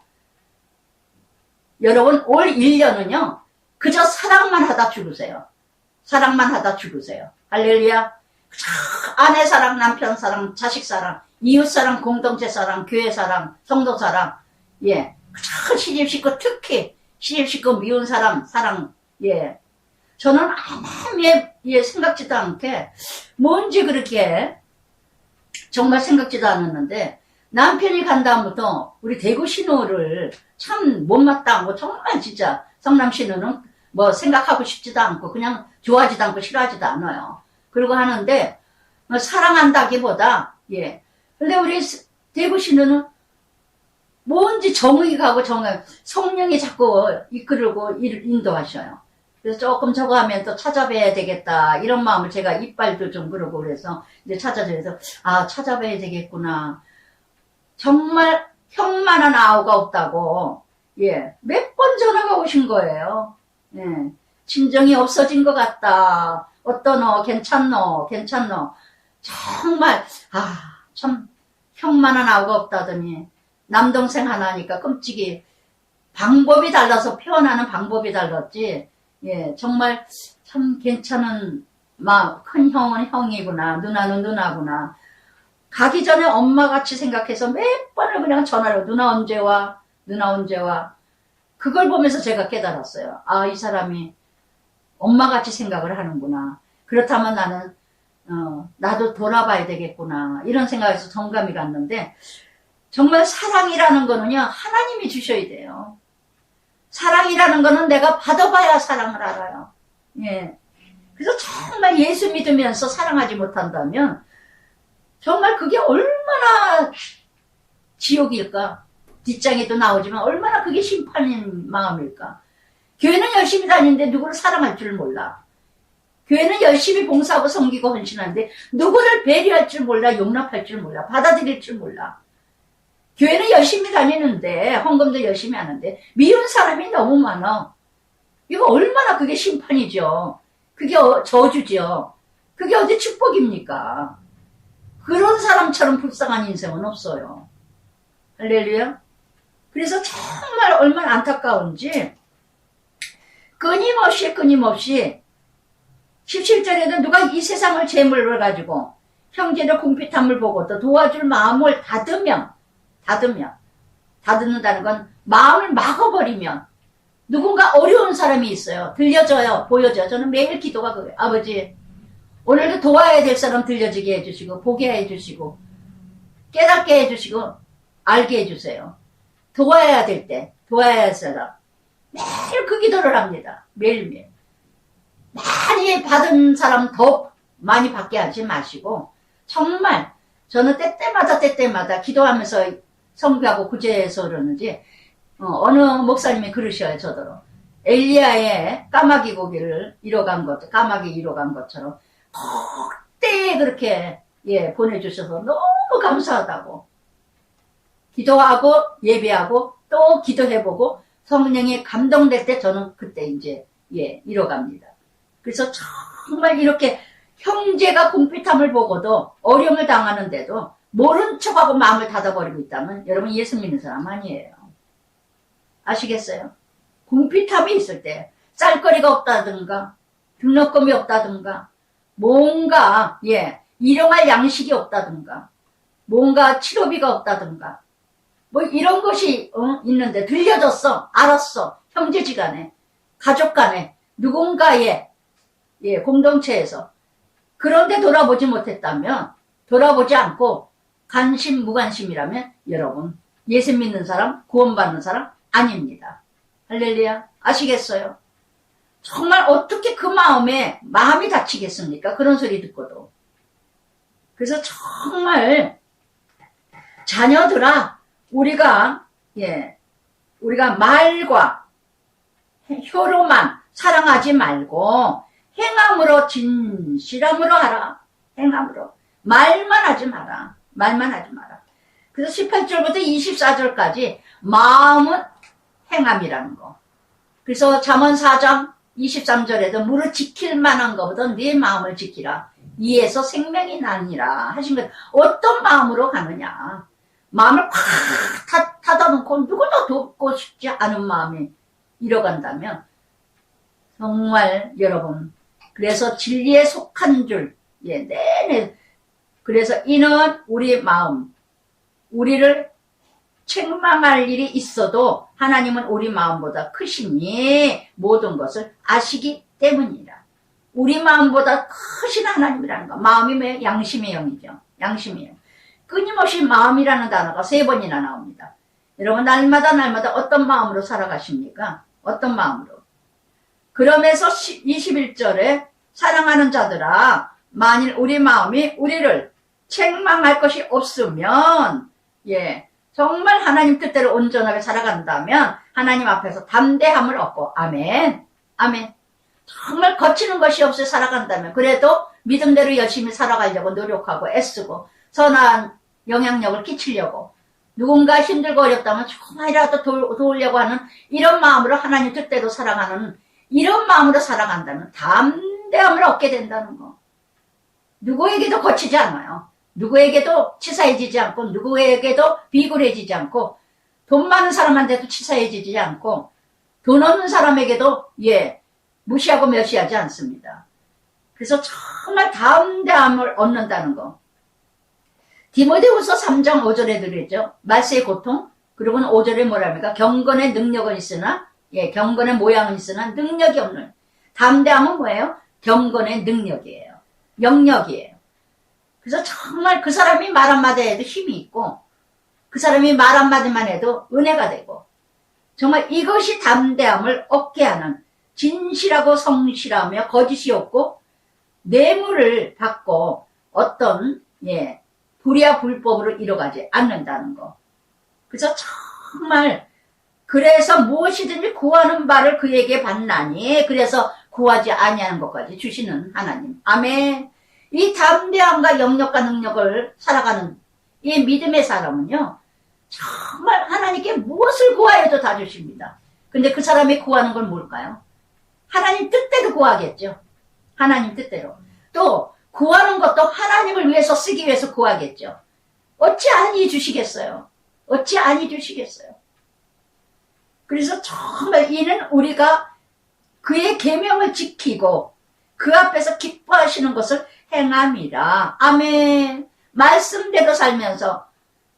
여러분 올 1년은요 그저 사랑만 하다 죽으세요. 할렐루야. 아내 사랑, 남편 사랑, 자식 사랑, 이웃 사랑, 공동체 사랑, 교회 사랑, 성도 사랑. 예. 시집 식구 특히 시집 식구 미운 사람 사랑. 예. 저는 아무 생각지도 않게 뭔지 그렇게 정말 생각지도 않았는데 남편이 간 다음부터 우리 대구 신호를 참 못마땅하고 정말 진짜 성남 신호는 생각하고 싶지도 않고 그냥 좋아하지도 않고 싫어하지도 않아요. 그러고 하는데 사랑한다기보다 근데 우리 대구 신호는 뭔지 정이 가고 성령이 자꾸 이끌고 인도하셔요. 그래서 조금 저거 하면 또 찾아뵈야 되겠다 이런 마음을 제가 이빨도 좀 그러고 그래서 이제 찾아뵈서 찾아뵈야 되겠구나. 정말 형만한 아우가 없다고 몇 번 전화가 오신 거예요. 진정이 없어진 것 같다. 어떠노? 괜찮노? 정말 참 형만한 아우가 없다더니 남동생 하나니까 끔찍이 방법이 달라서 표현하는 방법이 달랐지. 예, 정말 참 괜찮은 큰 형은 형이구나, 누나는 누나구나. 가기 전에 엄마같이 생각해서 몇 번을 그냥 전화로 누나 언제 와? 누나 언제 와? 그걸 보면서 제가 깨달았어요. 아, 이 사람이 엄마같이 생각을 하는구나. 그렇다면 나는 나도 돌아봐야 되겠구나. 이런 생각에서 정감이 갔는데 정말 사랑이라는 거는요. 하나님이 주셔야 돼요. 사랑이라는 거는 내가 받아봐야 사랑을 알아요. 예. 그래서 정말 예수 믿으면서 사랑하지 못한다면 정말 그게 얼마나 지옥일까? 뒷장에도 나오지만 얼마나 그게 심판인 마음일까? 교회는 열심히 다니는데 누구를 사랑할 줄 몰라. 교회는 열심히 봉사하고 섬기고 헌신하는데 누구를 배려할 줄 몰라, 용납할 줄 몰라, 받아들일 줄 몰라. 교회는 열심히 다니는데 헌금도 열심히 하는데 미운 사람이 너무 많아. 이거 얼마나 그게 심판이죠. 그게 저주죠. 그게 어디 축복입니까? 그런 사람처럼 불쌍한 인생은 없어요. 할렐루야. 그래서 정말 얼마나 안타까운지 끊임없이 17절에도 누가 이 세상을 재물을 가지고 형제를 궁핍함을 보고도 도와줄 마음을 닫는다는 건 마음을 막아버리면 누군가 어려운 사람이 있어요. 들려줘요. 보여줘요. 저는 매일 기도가 그래요. 아버지 오늘도 도와야 될 사람 들려지게 해주시고 보게 해주시고 깨닫게 해주시고 알게 해주세요. 도와야 될 때 도와야 할 사람 매일 그 기도를 합니다. 매일매일. 많이 받은 사람 더 많이 받게 하지 마시고 정말 저는 때때마다 기도하면서 성교하고 구제해서 그러는지 어느 목사님이 그러셔요. 저더러 엘리야의 까마귀 고기를 잃어간 것, 까마귀 잃어간 것처럼 그때 그렇게 보내주셔서 너무 감사하다고. 기도하고 예배하고 또 기도해보고 성령이 감동될 때 저는 그때 이제 잃어갑니다. 그래서 정말 이렇게 형제가 궁핍함을 보고도 어려움을 당하는데도 모른 척하고 마음을 닫아버리고 있다면 여러분 예수 믿는 사람 아니에요. 아시겠어요? 궁핍함이 있을 때 쌀거리가 없다든가 등록금이 없다든가 뭔가 일용할 양식이 없다든가 뭔가 치료비가 없다든가 뭐 이런 것이 있는데 들려졌어. 알았어. 형제지간에 가족간에 누군가의 공동체에서 그런데 돌아보지 못했다면 돌아보지 않고 관심 무관심이라면 여러분 예수 믿는 사람 구원받는 사람 아닙니다. 할렐루야. 아시겠어요? 정말 어떻게 그 마음이 다치겠습니까? 그런 소리 듣고도. 그래서 정말 자녀들아 우리가 말과 혀로만 사랑하지 말고 행함으로 진실함으로 하라. 행함으로. 말만 하지 마라. 그래서 18절부터 24절까지 마음은 행함이라는 거. 그래서 잠언 4장 23절에도 무릇 지킬 만한 것보다 네 마음을 지키라. 이에서 생명이 나니라 하신 것. 어떤 마음으로 가느냐. 마음을 콱 닫아놓고 누구도 돕고 싶지 않은 마음이 잃어간다면 정말 여러분 그래서 진리에 속한 줄 내내 그래서 이는 우리 마음 우리를 책망할 일이 있어도 하나님은 우리 마음보다 크시니 모든 것을 아시기 때문이라. 우리 마음보다 크신 하나님이라는 거. 마음이 양심의 영이죠. 양심의 영. 끊임없이 마음이라는 단어가 3번이나 나옵니다. 여러분 날마다 어떤 마음으로 살아가십니까? 어떤 마음으로? 그러면서 21절에 사랑하는 자들아 만일 우리 마음이 우리를 책망할 것이 없으면 정말 하나님 뜻대로 온전하게 살아간다면 하나님 앞에서 담대함을 얻고 아멘 정말 거치는 것이 없이 살아간다면 그래도 믿음대로 열심히 살아가려고 노력하고 애쓰고 선한 영향력을 끼치려고 누군가 힘들고 어렵다면 조금이라도 도우려고 하는 이런 마음으로 하나님 뜻대로 살아가는 이런 마음으로 살아간다면 담대함을 얻게 된다는 거. 누구에게도 거치지 않아요. 누구에게도 치사해지지 않고 누구에게도 비굴해지지 않고 돈 많은 사람한테도 치사해지지 않고 돈 없는 사람에게도 무시하고 멸시하지 않습니다. 그래서 정말 담대함을 얻는다는 거. 디모데후서 3장 5절에 들으죠. 말세의 고통, 그리고는 5절에 뭐랍니까? 경건의 능력은 있으나, 경건의 모양은 있으나 능력이 없는. 담대함은 뭐예요? 경건의 능력이에요. 영역이에요. 그래서 정말 그 사람이 말 한마디 해도 힘이 있고, 그 사람이 말 한마디만 해도 은혜가 되고, 정말 이것이 담대함을 얻게 하는, 진실하고 성실하며 거짓이 없고 뇌물을 받고 어떤 불의와 불법으로 이뤄가지 않는다는 거. 그래서 정말 그래서 무엇이든지 구하는 바를 그에게 받나니 그래서 구하지 아니하는 것까지 주시는 하나님. 아멘. 이 담대함과 영역과 능력을 살아가는 이 믿음의 사람은요, 정말 하나님께 무엇을 구하여도 다 주십니다. 근데 그 사람이 구하는 건 뭘까요? 하나님 뜻대로 구하겠죠. 하나님 뜻대로. 또 구하는 것도 하나님을 위해서 쓰기 위해서 구하겠죠. 어찌 아니 주시겠어요? 어찌 아니 주시겠어요? 그래서 정말 이는 우리가 그의 계명을 지키고 그 앞에서 기뻐하시는 것을 행함이라. 아멘. 말씀대로 살면서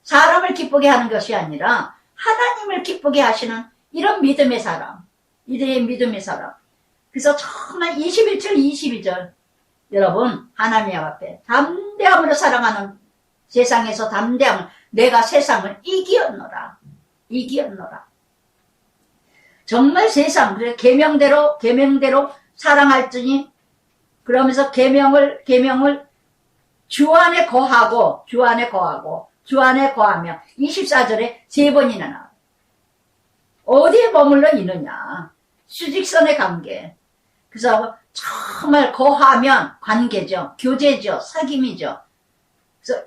사람을 기쁘게 하는 것이 아니라 하나님을 기쁘게 하시는 이런 믿음의 사람. 이들의 믿음의 사람. 그래서 정말 21절 22절 여러분 하나님 앞에 담대함으로 살아가는 세상에서 담대함을 내가 세상을 이기었노라. 이기었노라. 정말 세상 계명대로 사랑할지니 그러면서 계명을 주 안에 거하고 주 안에 거하며 24절에 3번이나 나와요. 어디에 머물러 있느냐. 수직선의 관계. 그래서 정말 거하면 관계죠. 교제죠. 사귐이죠. 그래서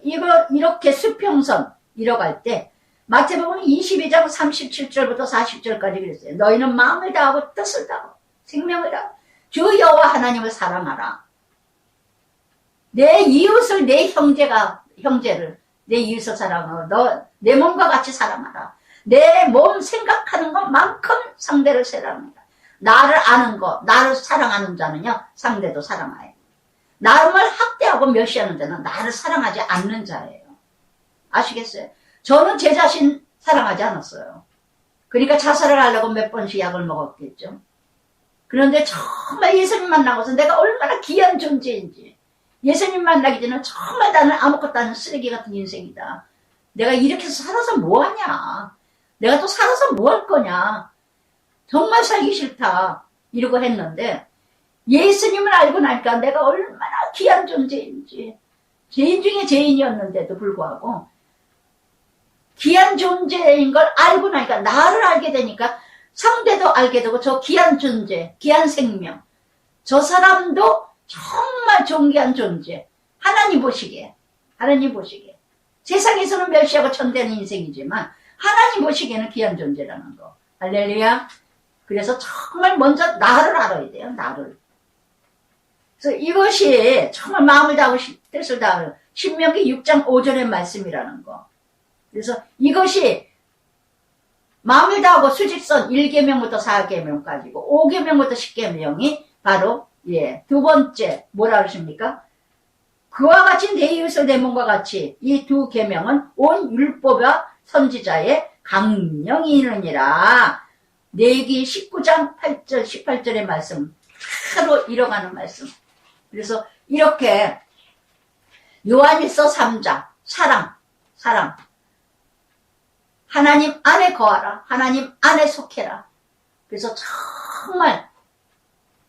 이렇게 수평선 이뤄갈 때 마태복음 22장 37절부터 40절까지 그랬어요. 너희는 마음을 다하고 뜻을 다하고 생명을 다하고 주 여호와 하나님을 사랑하라. 내 이웃을 내 형제를 내 이웃을 사랑하고 너 내 몸과 같이 사랑하라. 내 몸 생각하는 것만큼 상대를 사랑합니다. 나를 아는 것, 나를 사랑하는 자는요, 상대도 사랑해요. 나를 학대하고 멸시하는 자는 나를 사랑하지 않는 자예요. 아시겠어요? 저는 제 자신 사랑하지 않았어요. 그러니까 자살을 하려고 몇 번씩 약을 먹었겠죠. 그런데 정말 예수님 만나고서 내가 얼마나 귀한 존재인지, 예수님 만나기 전에 정말 나는 아무것도 아닌 쓰레기 같은 인생이다. 내가 이렇게 살아서 뭐하냐. 내가 또 살아서 뭐 할 거냐. 정말 살기 싫다. 이러고 했는데 예수님을 알고 나니까 내가 얼마나 귀한 존재인지, 죄인 중에 죄인이었는데도 불구하고 귀한 존재인 걸 알고 나니까, 나를 알게 되니까 상대도 알게 되고 저 귀한 존재, 귀한 생명, 저 사람도 정말 존귀한 존재, 하나님 보시기에 세상에서는 멸시하고 천대는 인생이지만 하나님 보시기에는 귀한 존재라는 거. 할렐루야. 그래서 정말 먼저 나를 알아야 돼요. 나를. 그래서 이것이 정말 마음을 다하고 뜻을 다하는 신명기 6장 5절의 말씀이라는 거. 그래서 이것이 마음을 다하고 수직선 1계명부터 4계명까지고 5계명부터 10계명이 바로 두 번째 뭐라 그러십니까? 그와 같이 내 이웃을 내 몸과 같이 이 두 계명은 온 율법과 선지자의 강령이느니라. 내기 19장 8절 18절의 말씀 바로 이뤄가는 말씀. 그래서 이렇게 요한일서 3장 사랑 하나님 안에 거하라. 하나님 안에 속해라. 그래서 정말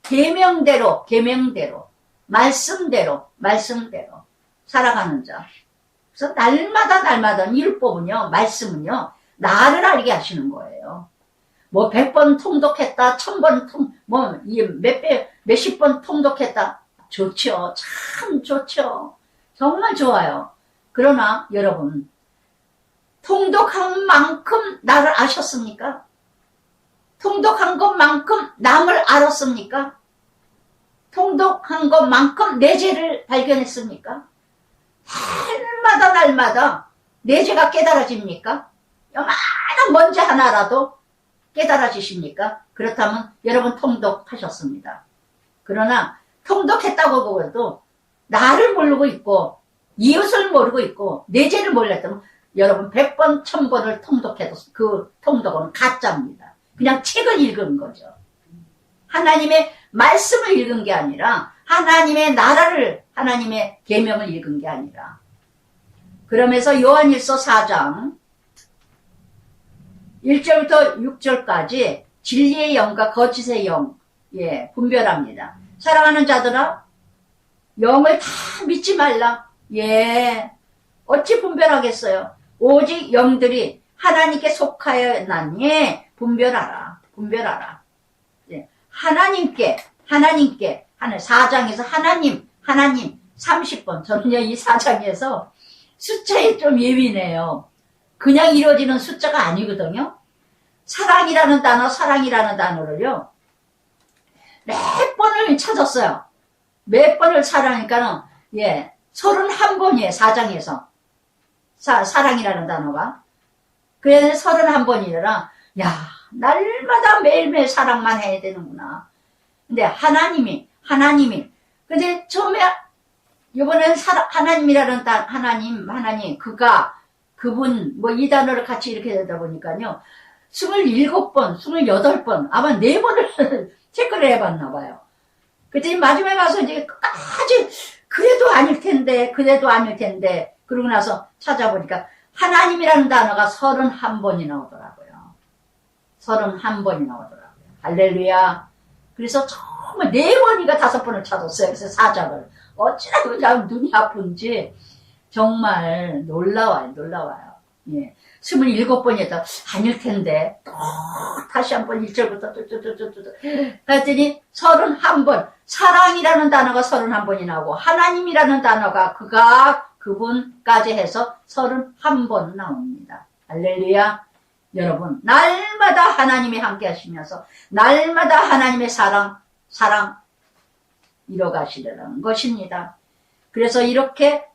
계명대로 말씀대로 살아가는 자. 그래서 날마다 율법은요, 말씀은요, 나를 알게 하시는 거예요. 뭐 100번 통독했다, 1000번 몇십 번 통독했다. 좋죠. 참 좋죠. 정말 좋아요. 그러나 여러분, 통독한 만큼 나를 아셨습니까? 통독한 것만큼 남을 알았습니까? 통독한 것만큼 내 죄를 발견했습니까? 날마다 내 죄가 깨달아집니까? 요만한 먼지 하나라도 깨달아지십니까? 그렇다면 여러분 통독하셨습니다. 그러나 통독했다고 보고도 나를 모르고 있고 이웃을 모르고 있고 내 죄를 몰랐다면 여러분 100번 1000번을 통독해도 그 통독은 가짜입니다. 그냥 책을 읽은 거죠. 하나님의 말씀을 읽은 게 아니라 하나님의 나라를, 하나님의 계명을 읽은 게 아니라. 그러면서 요한일서 4장 1절부터 6절까지 진리의 영과 거짓의 영, 예, 분별합니다. 사랑하는 자들아, 영을 다 믿지 말라. 예, 어찌 분별하겠어요? 오직 영들이 하나님께 속하였나니 분별하라. 분별하라. 예, 하나님께 4장에서 하나님 30번. 저는요, 이 4장에서 숫자에 좀 예민해요. 그냥 이루어지는 숫자가 아니거든요. 사랑이라는 단어를요, 몇 번을 찾았어요. 몇 번을 찾으니까는, 예, 31번이에요, 4장에서. 사랑이라는 단어가. 그래서 31번이라, 야, 날마다 매일매일 사랑만 해야 되는구나. 근데 하나님이. 근데 처음에, 이번엔 하나님이라는 하나님, 그분, 이 단어를 같이 이렇게 되다 보니까요. 27번, 28번, 아마 4번을 체크를 해봤나 봐요. 그랬더니 마지막에 가서 이제 끝까지, 그래도 아닐 텐데, 그러고 나서 찾아보니까 하나님이라는 단어가 31번이 나오더라고요. 31번이 나오더라고요. 할렐루야. 그래서 정말 4번인가 5번을 찾았어요. 그래서 4장을. 어찌나 그냥 눈이 아픈지 정말 놀라워요. 예. 27번이었다. 아닐 텐데. 또 다시 한번 1절부터 그랬더니 31번. 사랑이라는 단어가 31번이 나오고 하나님이라는 단어가 그분까지 해서 31번 나옵니다. 할렐루야. 여러분, 날마다 하나님이 함께 하시면서 날마다 하나님의 사랑 이뤄가시려는 것입니다. 그래서 이렇게,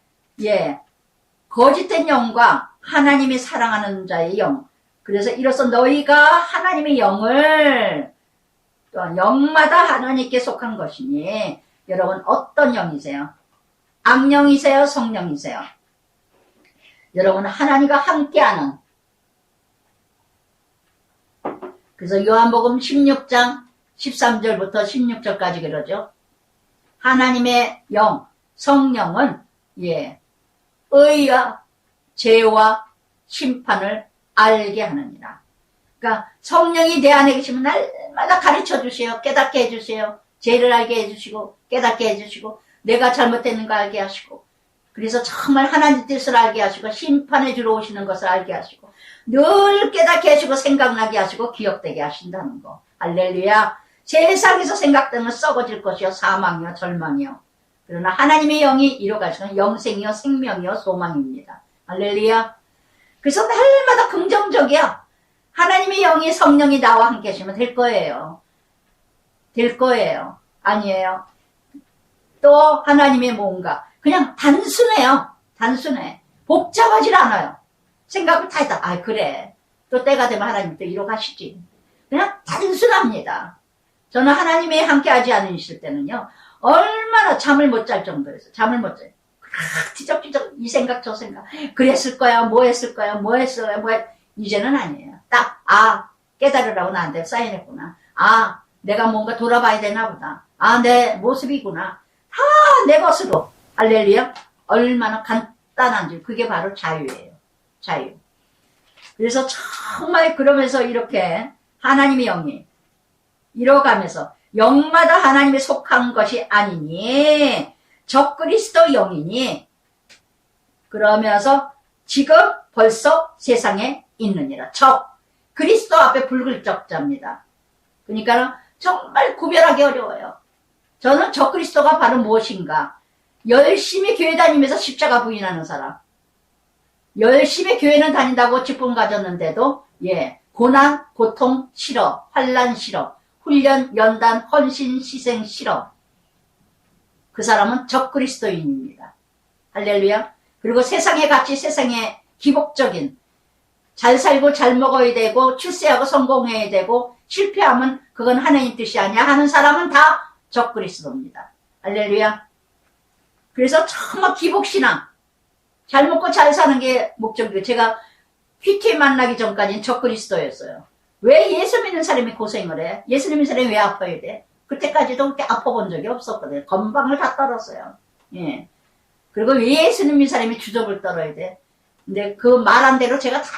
예, 거짓된 영과 하나님이 사랑하는 자의 영. 그래서 이로써 너희가 하나님의 영을 또한 영마다 하나님께 속한 것이니 여러분 어떤 영이세요? 악령이세요? 성령이세요? 여러분 하나님과 함께하는. 그래서 요한복음 16장 13절부터 16절까지 그러죠. 하나님의 영, 성령은, 예, 의와 죄와 심판을 알게 하느니라. 그러니까 성령이 내 안에 계시면 날마다 가르쳐 주세요. 깨닫게 해주세요. 죄를 알게 해주시고 깨닫게 해주시고 내가 잘못되는 거 알게 하시고 그래서 정말 하나님 뜻을 알게 하시고 심판에 주러 오시는 것을 알게 하시고 늘 깨닫게 하시고 생각나게 하시고 기억되게 하신다는 거. 할렐루야. 세상에서 생각되면 썩어질 것이요 사망이요 절망이요. 그러나 하나님의 영이 이뤄가시는 영생이요 생명이요 소망입니다. 할렐루야. 그래서 날마다 긍정적이야. 하나님의 영이 성령이 나와 함께 하시면 될 거예요. 될 거예요. 아니에요. 또 하나님의 뭔가 그냥 단순해요. 단순해. 복잡하질 않아요. 생각을 다 했다. 아 그래. 또 때가 되면 하나님 또 이뤄가시지. 그냥 단순합니다. 저는 하나님이 함께하지 않으실 때는요. 얼마나 잠을 못 잘 정도였어요. 잠을 못 자요. 뒤적뒤적 이 생각 저 생각. 그랬을 거야. 뭐 했을 거야. 뭐 했어요. 이제는 아니에요. 딱 깨달으라고 나한테 사인했구나. 내가 뭔가 돌아봐야 되나 보다. 내 모습이구나. 다 내 것으로. 할렐루야. 얼마나 간단한지. 그게 바로 자유예요. 자유. 그래서 정말 그러면서 이렇게 하나님의 영이 이뤄가면서 영마다 하나님에 속한 것이 아니니 적그리스도 영이니 그러면서 지금 벌써 세상에 있느니라. 그리스도 앞에 불글적자입니다. 그러니까 정말 구별하기 어려워요. 저는 적그리스도가 바로 무엇인가? 열심히 교회 다니면서 십자가 부인하는 사람. 열심히 교회는 다닌다고 직분 가졌는데도 고난, 고통 싫어, 환난 싫어, 훈련, 연단, 헌신, 희생 싫어. 그 사람은 적그리스도인입니다. 할렐루야. 그리고 세상의 가치, 세상의 기복적인 잘 살고 잘 먹어야 되고 출세하고 성공해야 되고 실패하면 그건 하나님 뜻이 아니야 하는 사람은 다 적그리스도입니다. 할렐루야. 그래서 정말 기복신앙, 잘 먹고 잘 사는 게 목적이고, 제가 PT 만나기 전까지는 적그리스도였어요. 왜 예수 믿는 사람이 고생을 해? 예수 믿는 사람이 왜 아파야 돼? 그때까지도 그렇게 아파본 적이 없었거든요. 건방을 다 떨었어요. 예. 그리고 왜 예수 믿는 사람이 주접을 떨어야 돼? 근데 그 말한 대로 제가 다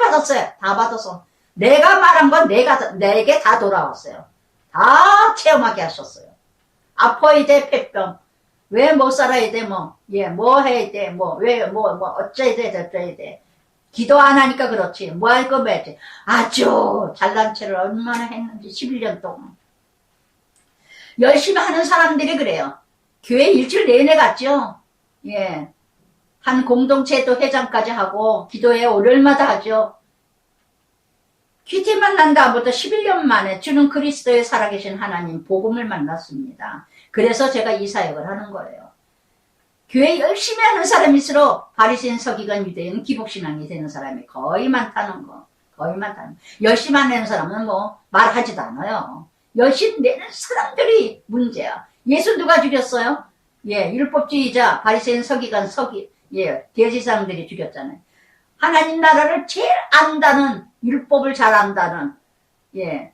받았어요. 다 받아서. 내가 말한 건 내게 다 돌아왔어요. 다 체험하게 하셨어요. 아파야 돼, 폐병. 왜 못 살아야 돼, 뭐. 예, 뭐 해야 돼, 뭐. 어쩌야 돼, 저쩌야 돼. 기도 안 하니까 그렇지. 뭐 할 거 매지. 아주 잘난 체를 얼마나 했는지, 11년 동안. 열심히 하는 사람들이 그래요. 교회 일주일 내내 갔죠. 예. 한 공동체도 회장까지 하고, 기도회 월요일마다 하죠. 큐티 만난 다음부터 11년 만에 주는 그리스도의 살아계신 하나님 복음을 만났습니다. 그래서 제가 이 사역을 하는 거예요. 교회 열심히 하는 사람일수록 바리새인 서기관 유대인 기복신앙이 되는 사람이 거의 많다는 거. 거의 많다는 거. 열심히 안 내는 사람은 뭐 말하지도 않아요. 열심히 내는 사람들이 문제야. 예수 누가 죽였어요? 예, 율법주의자 바리새인 서기관 예, 대제사장들이 죽였잖아요. 하나님 나라를 제일 안다는, 율법을 잘 안다는, 예.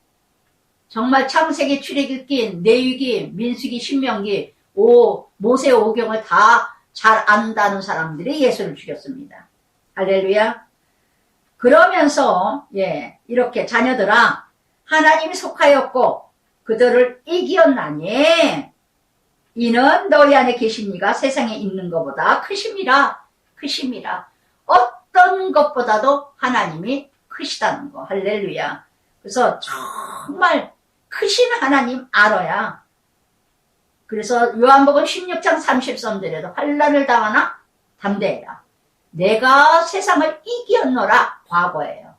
정말 창세기, 출애굽기, 레위기, 민수기, 신명기, 모세 오경을 다 잘 안다는 사람들이 예수를 죽였습니다. 할렐루야. 그러면서, 예, 이렇게 자녀들아, 하나님이 속하였고, 그들을 이기었나니, 이는 너희 안에 계신 이가 세상에 있는 것보다 크심이라. 어떤 것보다도 하나님이 크시다는 거. 할렐루야. 그래서 정말 크신 하나님 알아야. 그래서 요한복음 16장 33절에도 환난을 당하나 담대해라. 내가 세상을 이겼노라. 과거예요.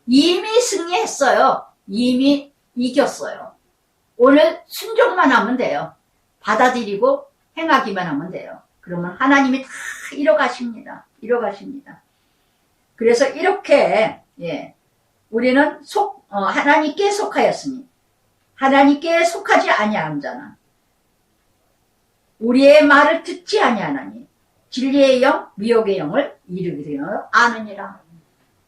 이미 승리했어요. 이미 이겼어요. 오늘 순종만 하면 돼요. 받아들이고 행하기만 하면 돼요. 그러면 하나님이 다 이뤄가십니다. 그래서 이렇게, 예, 우리는 하나님께 속하였으니, 하나님께 속하지 아니한 자는 우리의 말을 듣지 아니하나니 진리의 영, 미혹의 영을 이루게 되어 아느니라.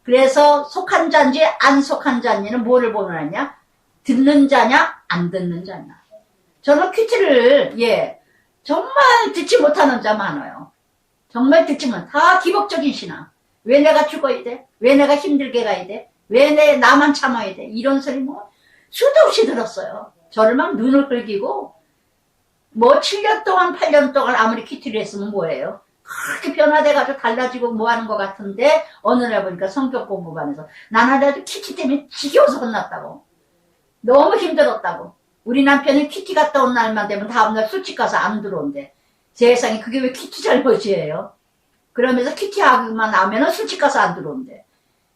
그래서 속한 자인지 안 속한 자인지는 뭐를 보느냐? 듣는 자냐, 안 듣는 자냐. 저는 큐티를, 예, 정말 듣지 못하는 자 많아요. 정말 듣지 못, 다 기복적인 신앙. 왜 내가 죽어야 돼? 왜 내가 힘들게 가야 돼? 왜 나만 참아야 돼? 이런 소리 뭐, 수도 없이 들었어요. 저를 막 눈을 긁히고, 뭐 7년 동안, 8년 동안 아무리 큐티를 했으면 뭐예요? 그렇게 변화돼가지고 달라지고 뭐 하는 것 같은데, 어느 날 보니까 성격 공부반에서, 나는 아주 큐티 때문에 지겨워서 혼났다고. 너무 힘들었다고. 우리 남편이 큐티 갔다 온 날만 되면 다음날 술집 가서 안 들어온대. 세상에 그게 왜 큐티 잘못이에요? 그러면서 큐티 하기만 나오면 술집 가서 안 들어온대.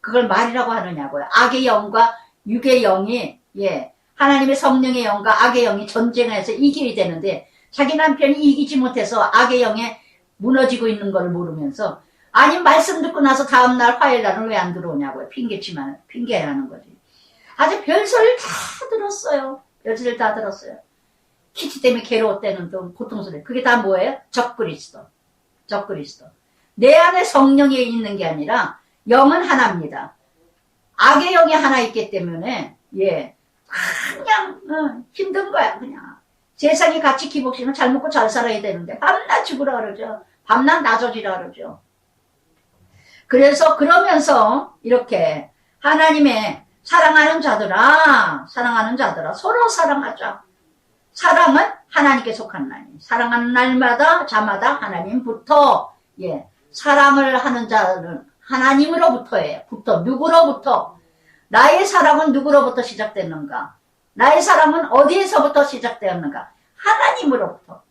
그걸 말이라고 하느냐고요. 악의 영과 육의 영이, 예, 하나님의 성령의 영과 악의 영이 전쟁해서 이겨야 되는데, 자기 남편이 이기지 못해서 악의 영에 무너지고 있는 걸 모르면서, 아니 말씀 듣고 나서 다음날 화요일날은 왜 안 들어오냐고요. 핑계야 하는 거지. 아주 별소리를 다 들었어요. 별소리를 다 들었어요. 큐티 때문에 괴로웠다는 또 고통스러워. 그게 다 뭐예요? 적그리스도. 내 안에 성령이 있는 게 아니라 영은 하나입니다. 악의 영이 하나 있기 때문에, 예, 그냥 힘든 거야. 그냥 세상이 같이 기복시면 잘 먹고 잘 살아야 되는데 밤낮 죽으라 그러죠. 밤낮 낮아지라 그러죠. 그래서 그러면서 이렇게 하나님의 사랑하는 자들아 서로 사랑하자. 사랑은 하나님께 속한 날이. 사랑하는 날마다 자마다 하나님부터, 예, 사랑을 하는 자는 하나님으로부터예요. 누구로부터? 나의 사랑은 누구로부터 시작됐는가? 나의 사랑은 어디에서부터 시작되었는가? 하나님으로부터.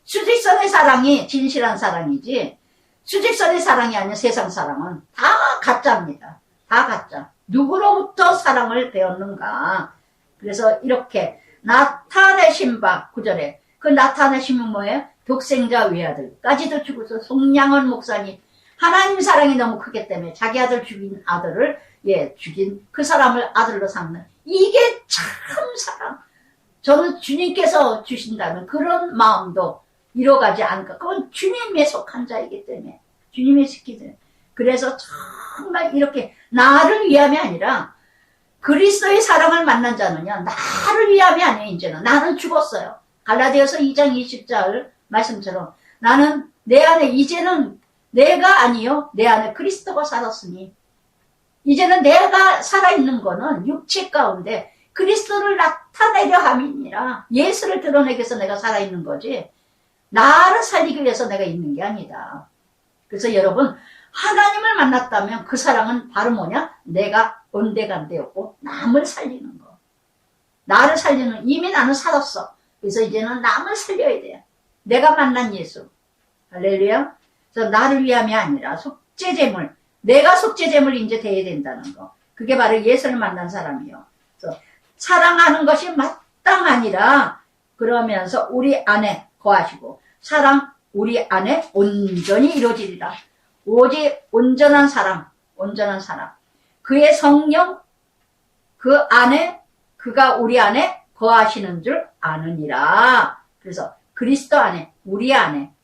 수직선의 사랑이 진실한 사랑이지, 수직선의 사랑이 아닌 세상 사랑은 다 가짜입니다. 다 가짜. 누구로부터 사랑을 배웠는가? 그래서 이렇게 나타내신 바 9절에 그 나타내심은 뭐예요? 독생자 외아들까지도 죽어서 송량원 목사님, 하나님 사랑이 너무 크기 때문에 자기 아들 죽인 아들을 죽인 그 사람을 아들로 삼는 이게 참 사랑. 저는 주님께서 주신다는 그런 마음도 이뤄가지 않을까. 그건 주님에 속한 자이기 때문에 주님의 새끼들. 그래서 정말 이렇게 나를 위함이 아니라 그리스도의 사랑을 만난 자는요, 나를 위함이 아니에요. 이제는 나는 죽었어요. 갈라디아서 2장 20절 말씀처럼 나는 내 안에 이제는 내가 아니요 내 안에 그리스도가 살았으니 이제는 내가 살아있는 거는 육체 가운데 그리스도를 나타내려 함이니라. 예수를 드러내기 위해서 내가 살아있는 거지 나를 살리기 위해서 내가 있는 게 아니다. 그래서 여러분 하나님을 만났다면 그 사랑은 바로 뭐냐? 내가 언대간대였고 남을 살리는 거. 나를 살리는, 이미 나는 살았어. 그래서 이제는 남을 살려야 돼요. 내가 만난 예수. 할렐루야. 그래서 나를 위함이 아니라 속죄제물, 내가 속죄제물이 이제 돼야 된다는 거. 그게 바로 예수를 만난 사람이요. 그래서 사랑하는 것이 마땅하니라. 그러면서 우리 안에 거하시고 사랑 우리 안에 온전히 이루어지리라. 오직 온전한 사랑, 온전한 사랑. 그의 성령 그 안에 그가 우리 안에 거하시는 줄 아느니라. 그래서 그리스도 안에 우리 안에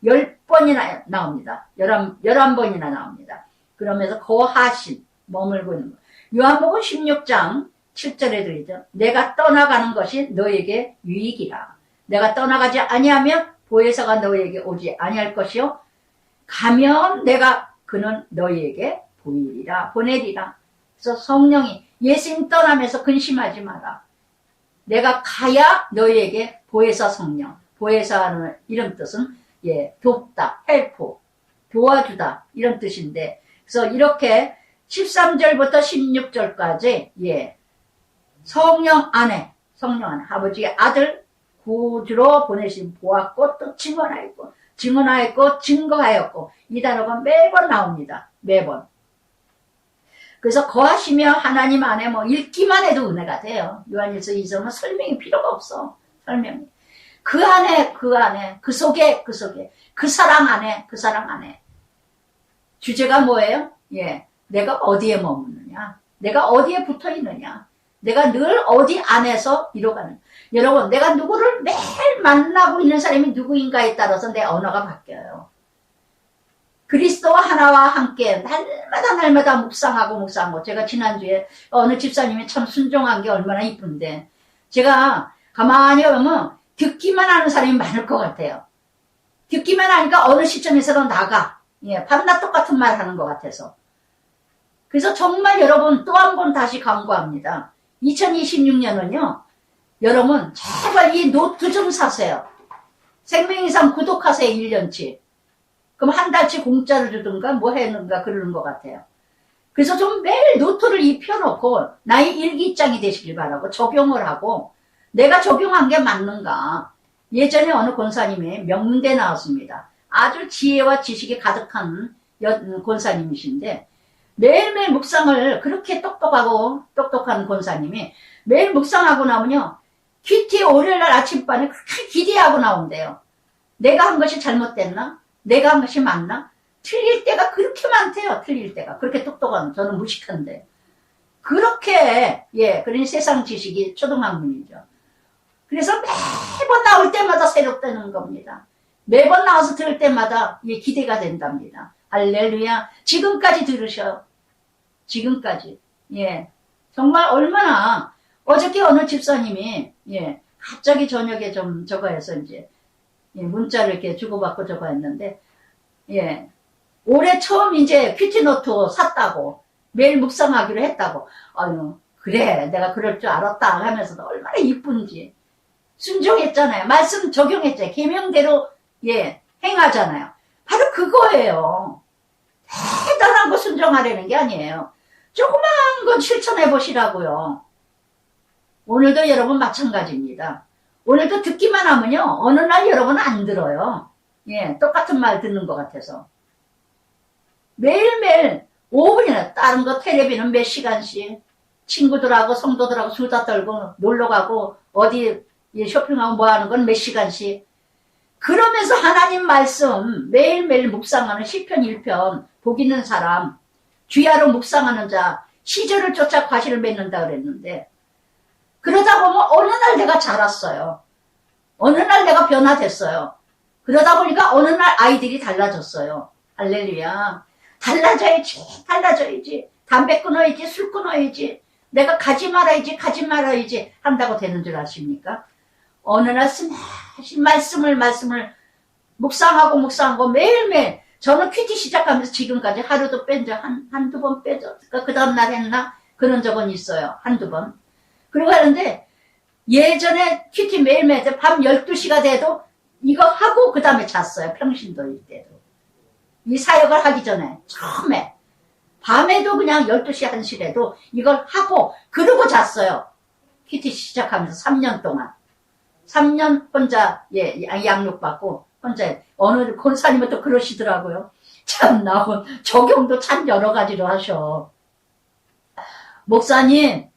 10번이나 나옵니다. 11번이나 나옵니다. 그러면서 거하신 머물고 있는 거. 요한복음 16장 7절에 들리죠. 내가 떠나가는 것이 너에게 유익이라. 내가 떠나가지 아니하면 보혜사가 너에게 오지 아니할 것이요 가면 내가 그는 너희에게 보내리라. 그래서 성령이 예수님 떠나면서 근심하지 마라. 내가 가야 너희에게 보혜사 성령. 보혜사는 이런 뜻은 돕다, 헬프, 도와주다 이런 뜻인데 그래서 이렇게 13절부터 16절까지 성령 안에 아버지의 아들 구주로 보내신 보았고 또 증언하였고 증거하였고 이 단어가 매번 나옵니다. 매번. 그래서 거하시며 하나님 안에 읽기만 해도 은혜가 돼요. 요한일서 2서는 설명이 필요가 없어. 설명이. 그 안에 그 속에 그 사랑 안에 주제가 뭐예요? 내가 어디에 머무느냐, 내가 어디에 붙어 있느냐, 내가 늘 어디 안에서 이뤄가는. 여러분 내가 누구를 매일 만나고 있는 사람이 누구인가에 따라서 내 언어가 바뀌어요. 그리스도와 하나와 함께 날마다 묵상하고 제가 지난주에 어느 집사님이 참 순종한 게 얼마나 이쁜데 제가 가만히 보면 듣기만 하는 사람이 많을 것 같아요. 듣기만 하니까 어느 시점에서는 나가. 밤낮 똑같은 말 하는 것 같아서. 그래서 정말 여러분 또 한 번 다시 강구합니다. 2026년은요. 여러분 제발 이 노트 좀 사세요. 생명이상 구독하세요. 1년치. 그럼 한 달치 공짜를 주든가 뭐 했는가 그러는 것 같아요. 그래서 좀 매일 노트를 입혀놓고 나의 일기장이 되시길 바라고 적용을 하고 내가 적용한 게 맞는가. 예전에 어느 권사님이 명문대 나왔습니다. 아주 지혜와 지식이 가득한 권사님이신데 매일매일 묵상을 그렇게 똑똑한 권사님이 매일 묵상하고 나면요. 큐티 월요일날 아침반에 그렇게 기대하고 나온대요. 내가 한 것이 잘못됐나? 내가 한 것이 맞나? 틀릴 때가 그렇게 많대요. 틀릴 때가. 그렇게 똑똑한 저는 무식한데. 그렇게 그러니 세상 지식이 초등학문이죠. 그래서 매번 나올 때마다 새롭다는 겁니다. 매번 나와서 들을 때마다 기대가 된답니다. 할렐루야. 지금까지 들으셔. 지금까지. 정말 얼마나 어저께 어느 집사님이 갑자기 저녁에 좀 저거 해서 이제 문자를 이렇게 주고받고 저거 했는데 올해 처음 이제 큐티노트 샀다고 매일 묵상하기로 했다고. 아유 그래 내가 그럴 줄 알았다 하면서도 얼마나 이쁜지 순종했잖아요. 말씀 적용했잖아요. 계명대로 행하잖아요. 바로 그거예요. 대단한 거 순종하려는 게 아니에요. 조그만 건 실천해 보시라고요. 오늘도 여러분 마찬가지입니다. 오늘도 듣기만 하면요. 어느 날 여러분은 안 들어요. 똑같은 말 듣는 것 같아서. 매일매일 5분이나 다른 거 텔레비는 몇 시간씩 친구들하고 성도들하고 수다 떨고 놀러가고 어디 쇼핑하고 뭐 하는 건 몇 시간씩 그러면서 하나님 말씀 매일매일 묵상하는 시편 1편 복 있는 사람, 주야로 묵상하는 자, 시절을 쫓아 과실을 맺는다 그랬는데, 그러다 보면 어느 날 내가 자랐어요. 어느 날 내가 변화됐어요. 그러다 보니까 어느 날 아이들이 달라졌어요. 할렐루야. 달라져야지, 달라져야지. 담배 끊어야지, 술 끊어야지. 내가 가지 말아야지 한다고 되는 줄 아십니까? 어느 날 말씀을 묵상하고 매일매일 저는 큐티 시작하면서 지금까지 하루도 뺀 적 한두 번 빼죠. 그 다음날 했나? 그런 적은 있어요. 한두 번. 그리고 하는데 예전에 큐티 매일매일 밤 12시가 돼도 이거 하고 그 다음에 잤어요. 평신도일 때도. 이 사역을 하기 전에 처음에 밤에도 그냥 12시 1시라도 이걸 하고 그러고 잤어요. 큐티 시작하면서 3년 동안. 3년 혼자 양육받고 혼자 어느 권사님은 또 그러시더라고요. 참 나온 적용도 참 여러 가지로 하셔. 목사님이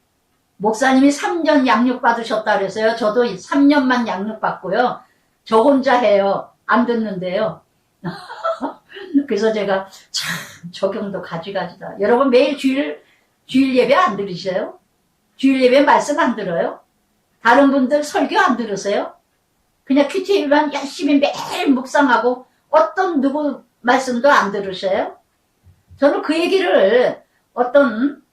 3년 양육받으셨다 그래서요. 저도 3년만 양육받고요. 저 혼자 해요. 안 듣는데요. 그래서 제가 참 적용도 가지가지다. 여러분 매일 주일 예배 안 들으세요? 주일 예배 말씀 안 들어요? 다른 분들 설교 안 들으세요? 그냥 큐티만 열심히 매일 묵상하고 어떤 누구 말씀도 안 들으세요? 저는 그 얘기를 어떤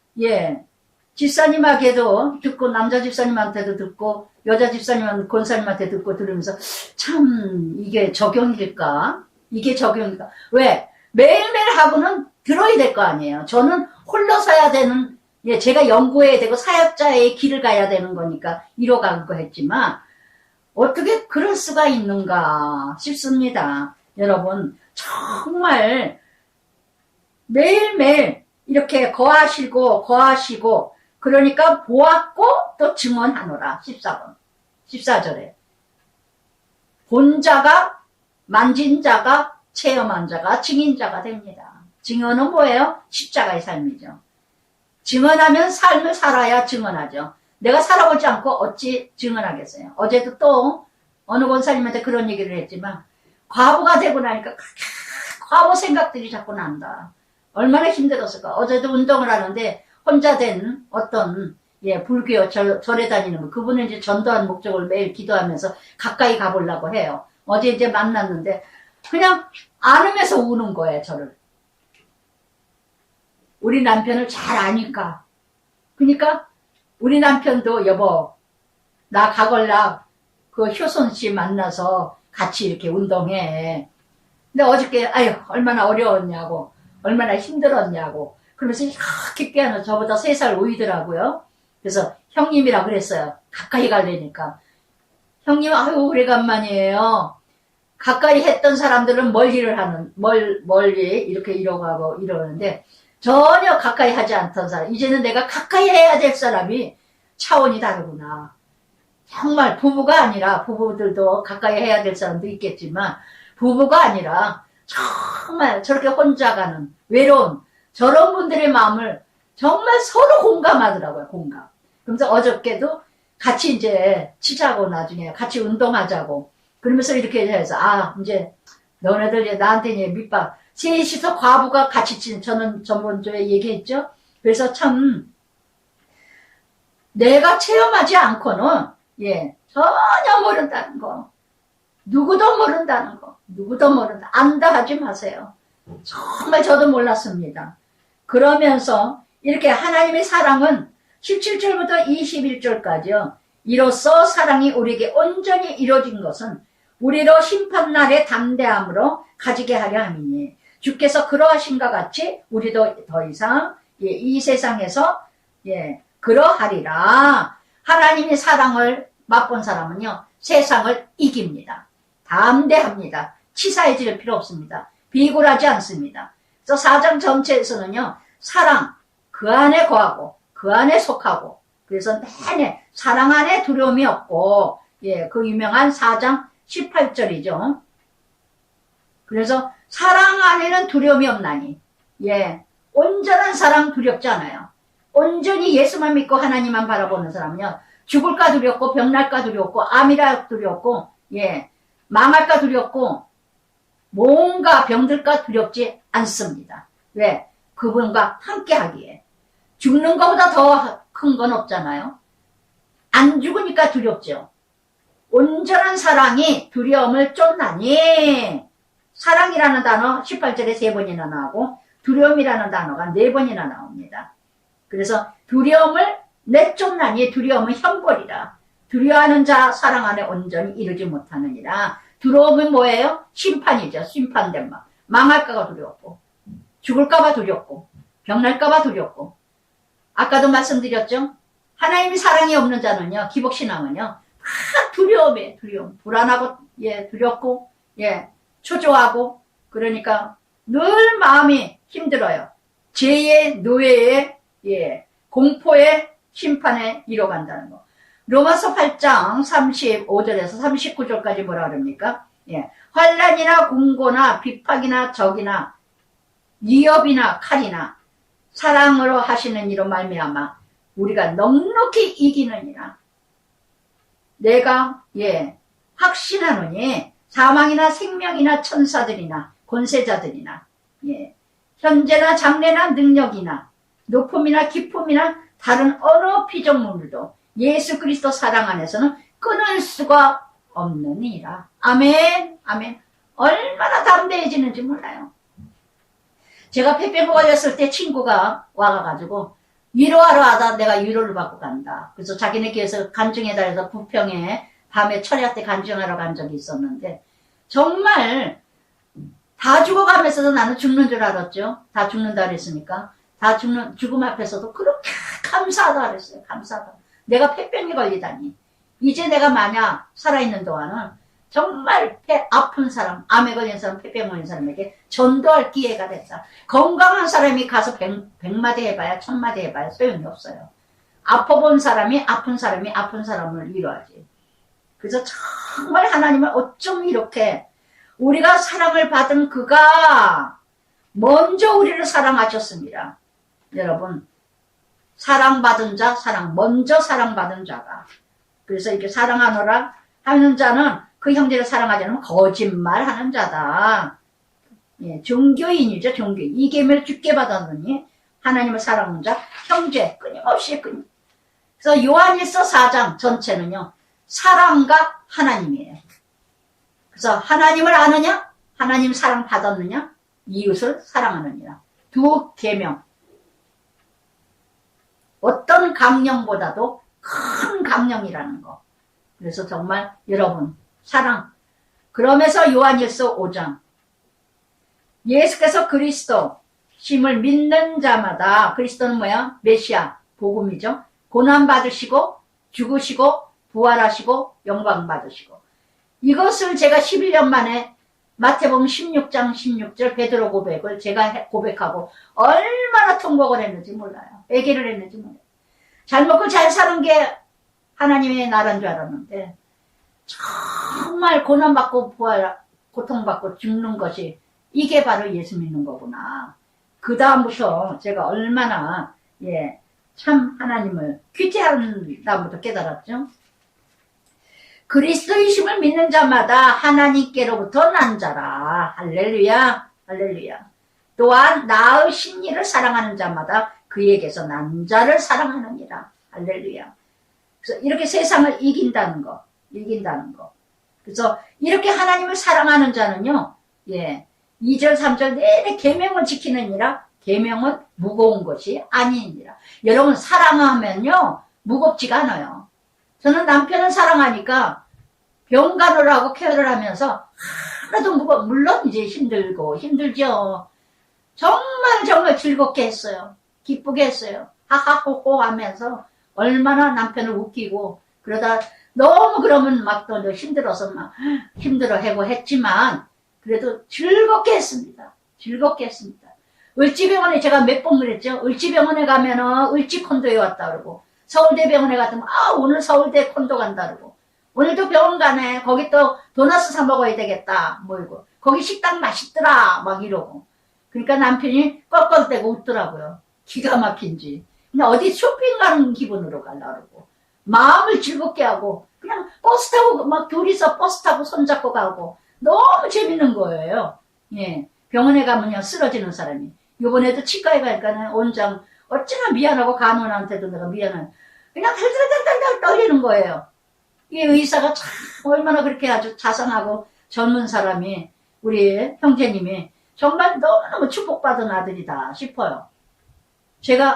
집사님에게도 듣고 남자 집사님한테도 듣고 여자 집사님한테 권사님한테 듣고 들으면서 참 이게 적용일까? 이게 적용일까? 왜? 매일매일 하고는 들어야 될 거 아니에요. 저는 홀로 서야 되는 제가 연구해야 되고 사역자의 길을 가야 되는 거니까 이뤄간 거 했지만 어떻게 그럴 수가 있는가 싶습니다. 여러분 정말 매일매일 이렇게 거하시고 그러니까 보았고 또 증언하노라. 14절에 본 자가 만진 자가 체험한 자가 증인자가 됩니다. 증언은 뭐예요? 십자가의 삶이죠. 증언하면 삶을 살아야 증언하죠. 내가 살아보지 않고 어찌 증언하겠어요. 어제도 또 어느 권사님한테 그런 얘기를 했지만 과부가 되고 나니까 과부 생각들이 자꾸 난다. 얼마나 힘들었을까. 어제도 운동을 하는데 혼자 된 어떤 불교 절에 다니는 분, 그분은 이제 전도한 목적을 매일 기도하면서 가까이 가보려고 해요. 어제 이제 만났는데 그냥 안으면서 우는 거예요. 저를. 우리 남편을 잘 아니까. 그러니까 우리 남편도 여보 나 가걸라 그 효선 씨 만나서 같이 이렇게 운동해. 근데 어저께 아유 얼마나 어려웠냐고 얼마나 힘들었냐고 그러면서 이렇게 깨어나 저보다 3살 오이더라고요. 그래서 형님이라 그랬어요. 가까이 가려니까. 형님 아유 오래간만이에요. 가까이 했던 사람들은 멀리 이렇게 이러고 이러는데 전혀 가까이 하지 않던 사람, 이제는 내가 가까이 해야 될 사람이 차원이 다르구나. 정말 부부가 아니라, 부부들도 가까이 해야 될 사람도 있겠지만 부부가 아니라 정말 저렇게 혼자 가는 외로운 저런 분들의 마음을 정말 서로 공감하더라고요. 공감. 그래서 어저께도 같이 이제 치자고 나중에 같이 운동하자고 그러면서 이렇게 해서 이제 너네들 이제 나한테 이제 밑밥 셋이서 과부가 같이 저는 전번주에 얘기했죠. 그래서 참 내가 체험하지 않고는 전혀 모른다는 거, 누구도 모른다는 거, 누구도 모른다. 안다 하지 마세요. 정말 저도 몰랐습니다. 그러면서 이렇게 하나님의 사랑은 17절부터 21절까지요. 이로써 사랑이 우리에게 온전히 이루어진 것은 우리로 심판날의 담대함으로 가지게 하려 함이니 주께서 그러하신과 같이 우리도 더 이상 이 세상에서 그러하리라. 하나님의 사랑을 맛본 사람은요 세상을 이깁니다. 담대합니다. 치사해질 필요 없습니다. 비굴하지 않습니다. 그래서 4장 전체에서는요 사랑 그 안에 거하고 그 안에 속하고 그래서 내내 사랑 안에 두려움이 없고 그 유명한 4장 18절이죠. 그래서 사랑 안에는 두려움이 없나니 온전한 사랑 두렵지 않아요. 온전히 예수만 믿고 하나님만 바라보는 사람은요 죽을까 두렵고 병날까 두렵고 암이라 두렵고 망할까 두렵고 뭔가 병들까 두렵지 않습니다. 왜? 그분과 함께 하기에. 죽는 것보다 더 큰 건 없잖아요. 안 죽으니까 두렵죠. 온전한 사랑이 두려움을 쫓나니. 사랑이라는 단어 18절에 3번이나 나오고 두려움이라는 단어가 4번이나 나옵니다. 그래서 두려움을 내쫓나니 두려움은 형벌이라. 두려워하는 자 사랑 안에 온전히 이르지 못하느니라. 두려움은 뭐예요? 심판이죠. 심판된 막. 망할까봐 두렵고 죽을까봐 두렵고 병날까봐 두렵고. 아까도 말씀드렸죠. 하나님이 사랑이 없는 자는요, 기복신앙은요, 다 두려움이에요. 두려움. 불안하고, 예, 두렵고, 예, 초조하고. 그러니까 늘 마음이 힘들어요. 죄의 노예의, 예, 공포의 심판에 이뤄간다는 거. 로마서 8장 35절에서 39절까지 뭐라 그럽니까? 예, 환난이나 공고나 비박이나 적이나 위협이나 칼이나 사랑으로 하시는 이로 말미암아 우리가 넉넉히 이기느니라. 내가 확신하노니 사망이나 생명이나 천사들이나 권세자들이나 현재나 장래나 능력이나 높음이나 깊음이나 다른 어느 피조물도 예수 그리스도 사랑 안에서는 끊을 수가 없느니라. 아멘. 아멘. 얼마나 담대해지는지 몰라요. 제가 폐병 걸렸을 때 친구가 와가지고 위로하러 하다 내가 위로를 받고 간다. 그래서 자기네 교회에서 간증해달라서 부평에 밤에 철야 때 간증하러 간 적이 있었는데 정말 다 죽어가면서도 나는 죽는 줄 알았죠. 다 죽는다 그랬으니까. 다 죽음 앞에서도 그렇게 감사하다 그랬어요. 감사하다. 내가 폐병이 걸리다니. 이제 내가 만약 살아있는 동안은 정말 폐 아픈 사람, 암에 걸린 사람, 폐병 걸린 사람에게 전도할 기회가 됐다. 건강한 사람이 가서 100마디 해봐야 1000마디 해봐야 소용이 없어요. 아파본 사람이 아픈 사람을 위로하지. 그래서 정말 하나님은 어쩜 이렇게 우리가 사랑을 받은 그가 먼저 우리를 사랑하셨습니다. 여러분, 사랑받은 자, 먼저 사랑받은 자가. 그래서 이렇게 사랑하노라 하는 자는 그 형제를 사랑하지 않으면 거짓말하는 자다. 종교인이죠. 종교인. 이 계명을 주께 받았느니 하나님을 사랑하는 자, 형제 끊임없이 그래서 요한일서 4장 전체는요. 사랑과 하나님이에요. 그래서 하나님을 아느냐? 하나님 사랑 받았느냐? 이웃을 사랑하느니라. 두 계명. 어떤 강령보다도 큰 강령이라는 거. 그래서 정말 여러분 사랑. 그러면서 요한일서 5장 예수께서 그리스도 심을 믿는 자마다 그리스도는 뭐야? 메시아 복음이죠. 고난 받으시고 죽으시고 부활하시고 영광 받으시고 이것을 제가 11년 만에 마태복음 16장 16절 베드로 고백을 제가 고백하고 얼마나 통곡을 했는지 몰라요. 애기를 했는지 몰라요. 잘 먹고 잘 사는 게 하나님의 나라인 줄 알았는데 정말 고난받고 고통받고 죽는 것이 이게 바로 예수 믿는 거구나. 그 다음부터 제가 얼마나 참 하나님을 귀태하는 다음부터 깨달았죠. 그리스도이심을 믿는 자마다 하나님께로부터 난 자라. 할렐루야. 할렐루야. 또한 나으신 이를 사랑하는 자마다 그에게서 난 자를 사랑하느니라. 할렐루야. 그래서 이렇게 세상을 이긴다는 거. 그래서 이렇게 하나님을 사랑하는 자는요. 2절 3절 내내 계명을 지키느니라. 계명은 무거운 것이 아니니라. 여러분 사랑하면요. 무겁지가 않아요. 저는 남편을 사랑하니까 병 가느라고 케어를 하면서 하나도 물론 이제 힘들죠. 정말 즐겁게 했어요. 기쁘게 했어요. 하하호호 하면서 얼마나 남편을 웃기고 그러다 너무 그러면 막 또 힘들어서 막 힘들어하고 했지만 그래도 즐겁게 했습니다. 을지병원에 제가 몇 번 그랬죠. 을지병원에 가면은 을지 콘도에 왔다 그러고 서울대병원에 갔더니 오늘 서울대 콘도 간다 그러고 오늘도 병원 가네. 거기 또 도나스 사 먹어야 되겠다. 뭐이고 거기 식당 맛있더라. 막 이러고. 그러니까 남편이 껄껄대고 웃더라고요. 기가 막힌지. 근데 어디 쇼핑 가는 기분으로 가려고 그러고 마음을 즐겁게 하고 그냥 버스 타고 막 둘이서 버스 타고 손잡고 가고 너무 재밌는 거예요. 예. 병원에 가면요 쓰러지는 사람이. 요번에도 치과에 가니까 원장 어찌나 미안하고 간호사한테도 내가 미안한 그냥 달달달달달 떨리는 거예요. 이 의사가 참 얼마나 그렇게 아주 자상하고 젊은 사람이 우리 형제님이 정말 너무너무 축복받은 아들이다 싶어요.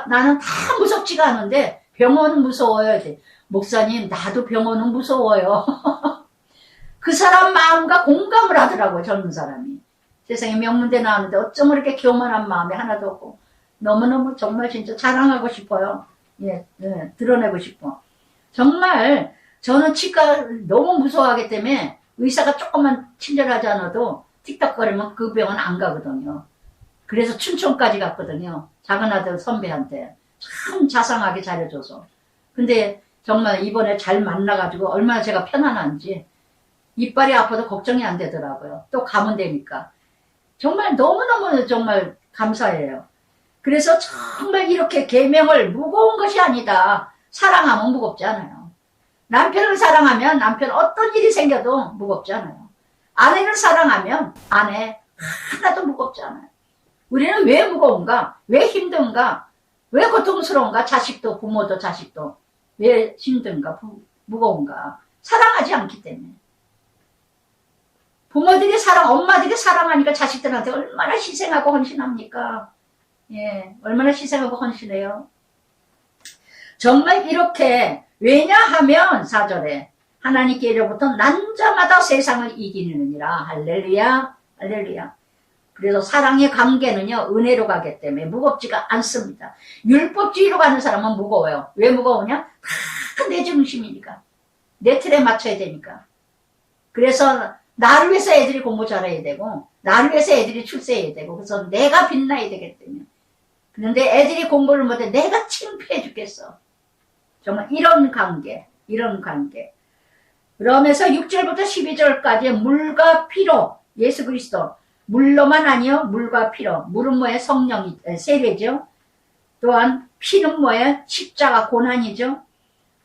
나는 다 무섭지가 않은데 병원은 무서워요. 목사님 나도 병원은 무서워요. 그 사람 마음과 공감을 하더라고요. 젊은 사람이. 세상에 명문대 나왔는데 어쩜 그렇게 교만한 마음이 하나도 없고 너무너무 정말 진짜 자랑하고 싶어요. 예, 드러내고 싶어. 정말 저는 치과를 너무 무서워하기 때문에 의사가 조금만 친절하지 않아도 틱덕거리면 그 병원 안 가거든요. 그래서 춘천까지 갔거든요. 작은 아들 선배한테. 참 자상하게 잘해줘서. 근데 정말 이번에 잘 만나가지고 얼마나 제가 편안한지 이빨이 아파도 걱정이 안 되더라고요. 또 가면 되니까. 정말 너무너무 정말 감사해요. 그래서 정말 이렇게 계명을 무거운 것이 아니다. 사랑하면 무겁지 않아요. 남편을 사랑하면 남편 어떤 일이 생겨도 무겁지 않아요. 아내를 사랑하면 아내 하나도 무겁지 않아요. 우리는 왜 무거운가? 왜 힘든가? 왜 고통스러운가? 자식도 부모도 자식도 왜 힘든가? 무거운가? 사랑하지 않기 때문에. 부모들이 엄마들이 사랑하니까 자식들한테 얼마나 희생하고 헌신합니까? 예, 얼마나 희생하고 헌신해요. 정말 이렇게 왜냐하면 4절에 하나님께로부터 난자마다 세상을 이기느니라. 할렐루야, 할렐루야. 그래서 사랑의 관계는요 은혜로 가기 때문에 무겁지가 않습니다. 율법주의로 가는 사람은 무거워요. 왜 무거우냐? 다 내 중심이니까. 내 틀에 맞춰야 되니까. 그래서 나를 위해서 애들이 공부 잘해야 되고 나를 위해서 애들이 출세해야 되고 그래서 내가 빛나야 되기 때문에. 그런데 애들이 공부를 못해 내가 창피해 죽겠어. 정말 이런 관계. 그러면서 6절부터 12절까지 물과 피로 예수 그리스도 물로만 아니요 물과 피로. 물은 뭐예요? 성령이 세례죠. 또한 피는 뭐예요? 십자가 고난이죠.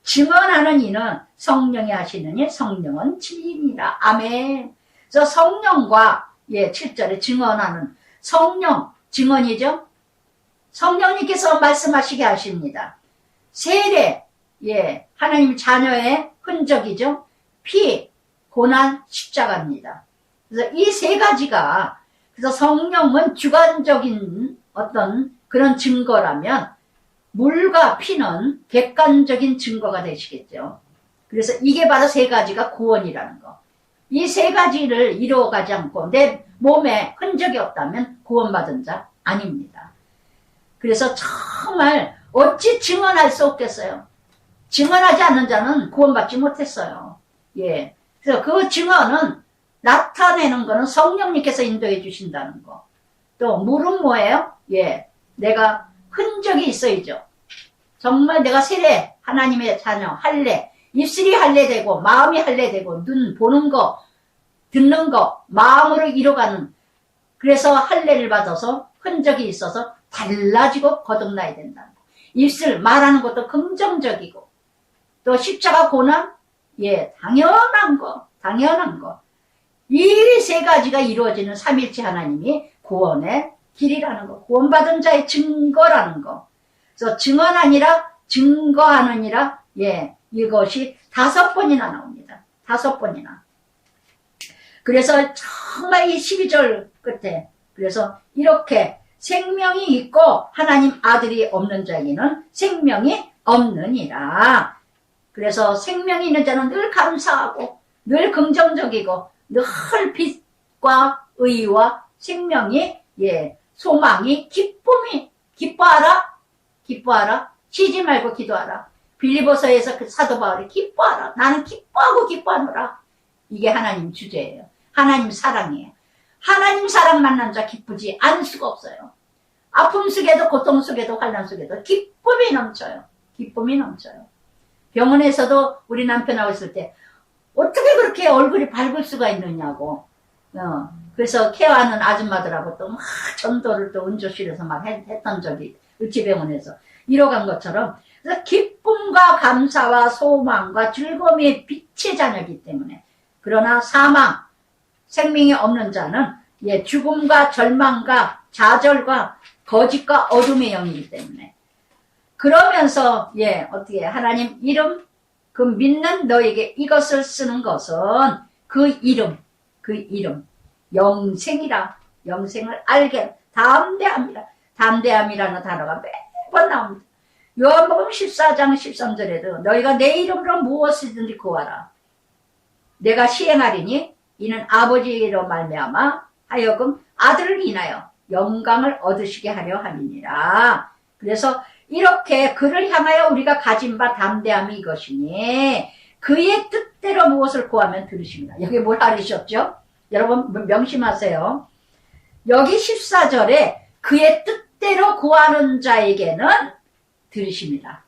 증언하는 이는 성령이 하시느니 성령은 진리니라. 아멘. 그래서 성령과 7절에 증언하는 성령 증언이죠. 성령님께서 말씀하시게 하십니다. 세례 하나님 자녀의 흔적이죠. 피 고난 십자가입니다. 그래서 이 세 가지가 그래서 성령은 주관적인 어떤 그런 증거라면 물과 피는 객관적인 증거가 되시겠죠. 그래서 이게 바로 세 가지가 구원이라는 거. 이 세 가지를 이루어가지 않고 내 몸에 흔적이 없다면 구원받은 자 아닙니다. 그래서 정말 어찌 증언할 수 없겠어요. 증언하지 않는 자는 구원받지 못했어요. 예. 그래서 그 증언은 나타내는 거는 성령님께서 인도해 주신다는 거. 또 물은 뭐예요? 내가 흔적이 있어야죠. 정말 내가 세례, 하나님의 자녀, 할례, 입술이 할례되고 마음이 할례되고 눈 보는 거, 듣는 거, 마음으로 이뤄가는 그래서 할례를 받아서 흔적이 있어서 달라지고 거듭나야 된다는 거. 입술 말하는 것도 긍정적이고 또 십자가 고난 당연한 거. 이 세 가지가 이루어지는 삼일체 하나님이 구원의 길이라는 거. 구원받은 자의 증거라는 거. 그래서 증언하니라 증거하느니라 이것이 5번이나 나옵니다. 5번이나. 그래서 정말 이 12절 끝에 그래서 이렇게 생명이 있고 하나님 아들이 없는 자에게는 생명이 없느니라. 그래서 생명이 있는 자는 늘 감사하고 늘 긍정적이고 늘 빛과 의와 생명이 소망이 기쁨이 기뻐하라 쉬지 말고 기도하라. 빌립보서에서 그 사도 바울이 기뻐하라. 나는 기뻐하고 기뻐하노라. 이게 하나님 주제예요. 하나님 사랑이에요. 하나님 사랑 만난 자 기쁘지 않을 수가 없어요. 아픔 속에도 고통 속에도 환난 속에도 기쁨이 넘쳐요. 병원에서도 우리 남편하고 있을 때 어떻게 그렇게 얼굴이 밝을 수가 있느냐고. 그래서 케어하는 아줌마들하고 또 막 전도를 또 은조실에서 막 했던 적이 을지병원에서 이뤄간 것처럼 그래서 기쁨 기쁨과 감사와 소망과 즐거움의 빛의 자녀이기 때문에. 그러나 사망, 생명이 없는 자는 죽음과 절망과 좌절과 거짓과 어둠의 영이기 때문에. 그러면서 어떻게 하나님 이름, 그 믿는 너에게 이것을 쓰는 것은 그 이름 영생이라. 영생을 알게 담대함이라. 담대함이라는 단어가 매번 나옵니다. 요한복음 14장 13절에도 너희가 내 이름으로 무엇이든지 구하라. 내가 시행하리니 이는 아버지로 말미암아 하여금 아들을 인하여 영광을 얻으시게 하려 함이니라. 그래서 이렇게 그를 향하여 우리가 가진 바 담대함이 이것이니 그의 뜻대로 무엇을 구하면 들으십니다. 여기 뭘 하셨죠? 여러분 명심하세요. 여기 14절에 그의 뜻대로 구하는 자에게는 들으십니다.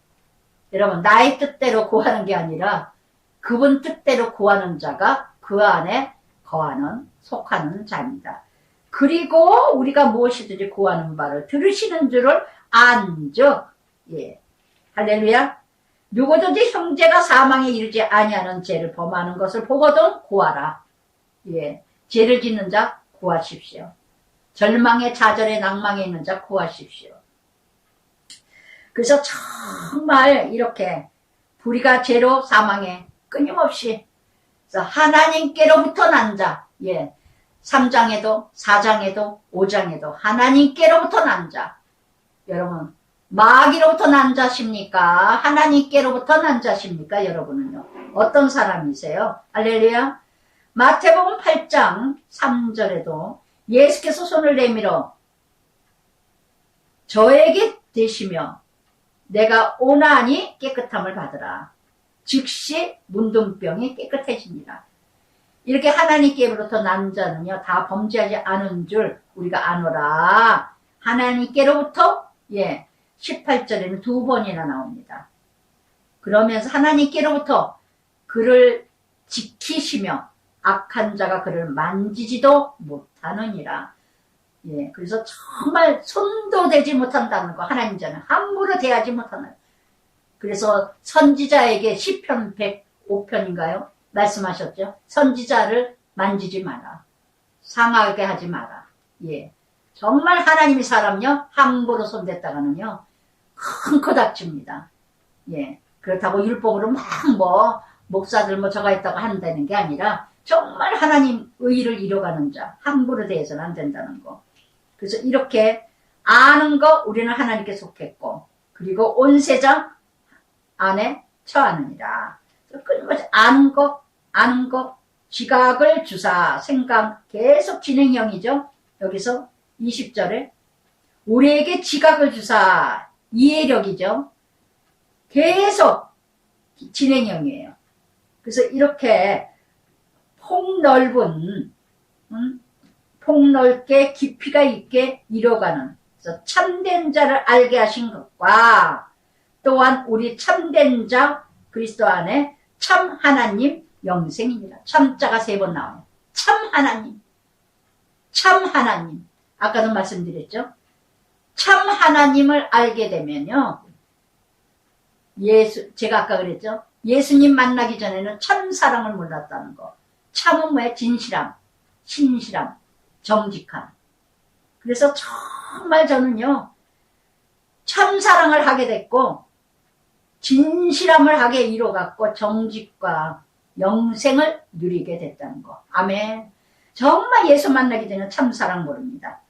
여러분 나의 뜻대로 구하는 게 아니라 그분 뜻대로 구하는 자가 그 안에 거하는 속하는 자입니다. 그리고 우리가 무엇이든지 구하는 바를 들으시는 줄을 안즉 할렐루야. 누구든지 형제가 사망에 이르지 아니하는 죄를 범하는 것을 보거든 구하라. 죄를 짓는 자 구하십시오. 절망에 좌절에 낭망에 있는 자 구하십시오. 그래서 정말 이렇게 불의가 죄로 사망에 끊임없이 하나님께로부터 난 자, 3장에도 4장에도 5장에도 하나님께로부터 난 자. 여러분 마귀로부터 난 자십니까? 하나님께로부터 난 자십니까? 여러분은요 어떤 사람이세요? 할렐루야. 마태복음 8장 3절에도 예수께서 손을 내밀어 저에게 대시며 내가 오나니 깨끗함을 받으라. 즉시 문둥병이 깨끗해집니다. 이렇게 하나님께로부터 난 자는요 다 범죄하지 않은 줄 우리가 아노라. 하나님께로부터 18절에는 2번이나 나옵니다. 그러면서 하나님께로부터 그를 지키시며 악한 자가 그를 만지지도 못하느니라. 그래서 정말 손도 대지 못한다는 거. 하나님 자는 함부로 대하지 못하는. 그래서 선지자에게 시편 105편인가요? 말씀하셨죠? 선지자를 만지지 마라. 상하게 하지 마라. 정말 하나님이 사람요 함부로 손댔다가는요 큰 코 다칩니다. 그렇다고 율법으로 막 목사들 저가 있다고 한다는 게 아니라 정말 하나님 의를 이뤄가는 자 함부로 대해서는 안 된다는 거. 그래서 이렇게 아는 거 우리는 하나님께 속했고 그리고 온 세상 안에 처하느니라. 끊임없이 아는 거 지각을 주사 생각 계속 진행형이죠. 여기서 20절에 우리에게 지각을 주사 이해력이죠. 계속 진행형이에요. 그래서 이렇게 폭넓게 깊이가 있게 이뤄가는 그래서 참된 자를 알게 하신 것과 또한 우리 참된 자 그리스도 안에 참 하나님 영생입니다. 참자가 3번 나와요. 참 하나님 아까도 말씀드렸죠. 참 하나님을 알게 되면요 제가 아까 그랬죠. 예수님 만나기 전에는 참 사랑을 몰랐다는 거. 참은 뭐예요? 진실함, 신실함, 정직함. 그래서 정말 저는요 참 사랑을 하게 됐고 진실함을 하게 이뤄갔고 정직과 영생을 누리게 됐다는 거. 아멘. 정말 예수 만나기 전에 참 사랑 모릅니다.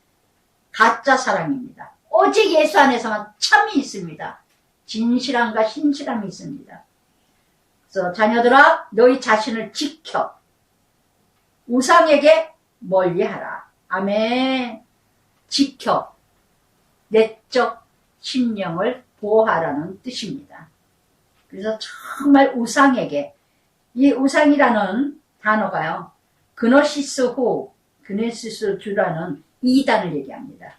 가짜 사랑입니다. 오직 예수 안에서만 참이 있습니다. 진실함과 신실함이 있습니다. 그래서 자녀들아 너희 자신을 지켜 우상에게 멀리하라. 아멘. 지켜 내적 심령을 보호하라는 뜻입니다. 그래서 정말 우상에게 이 우상이라는 단어가요 그노시스 주라는 이단을 얘기합니다.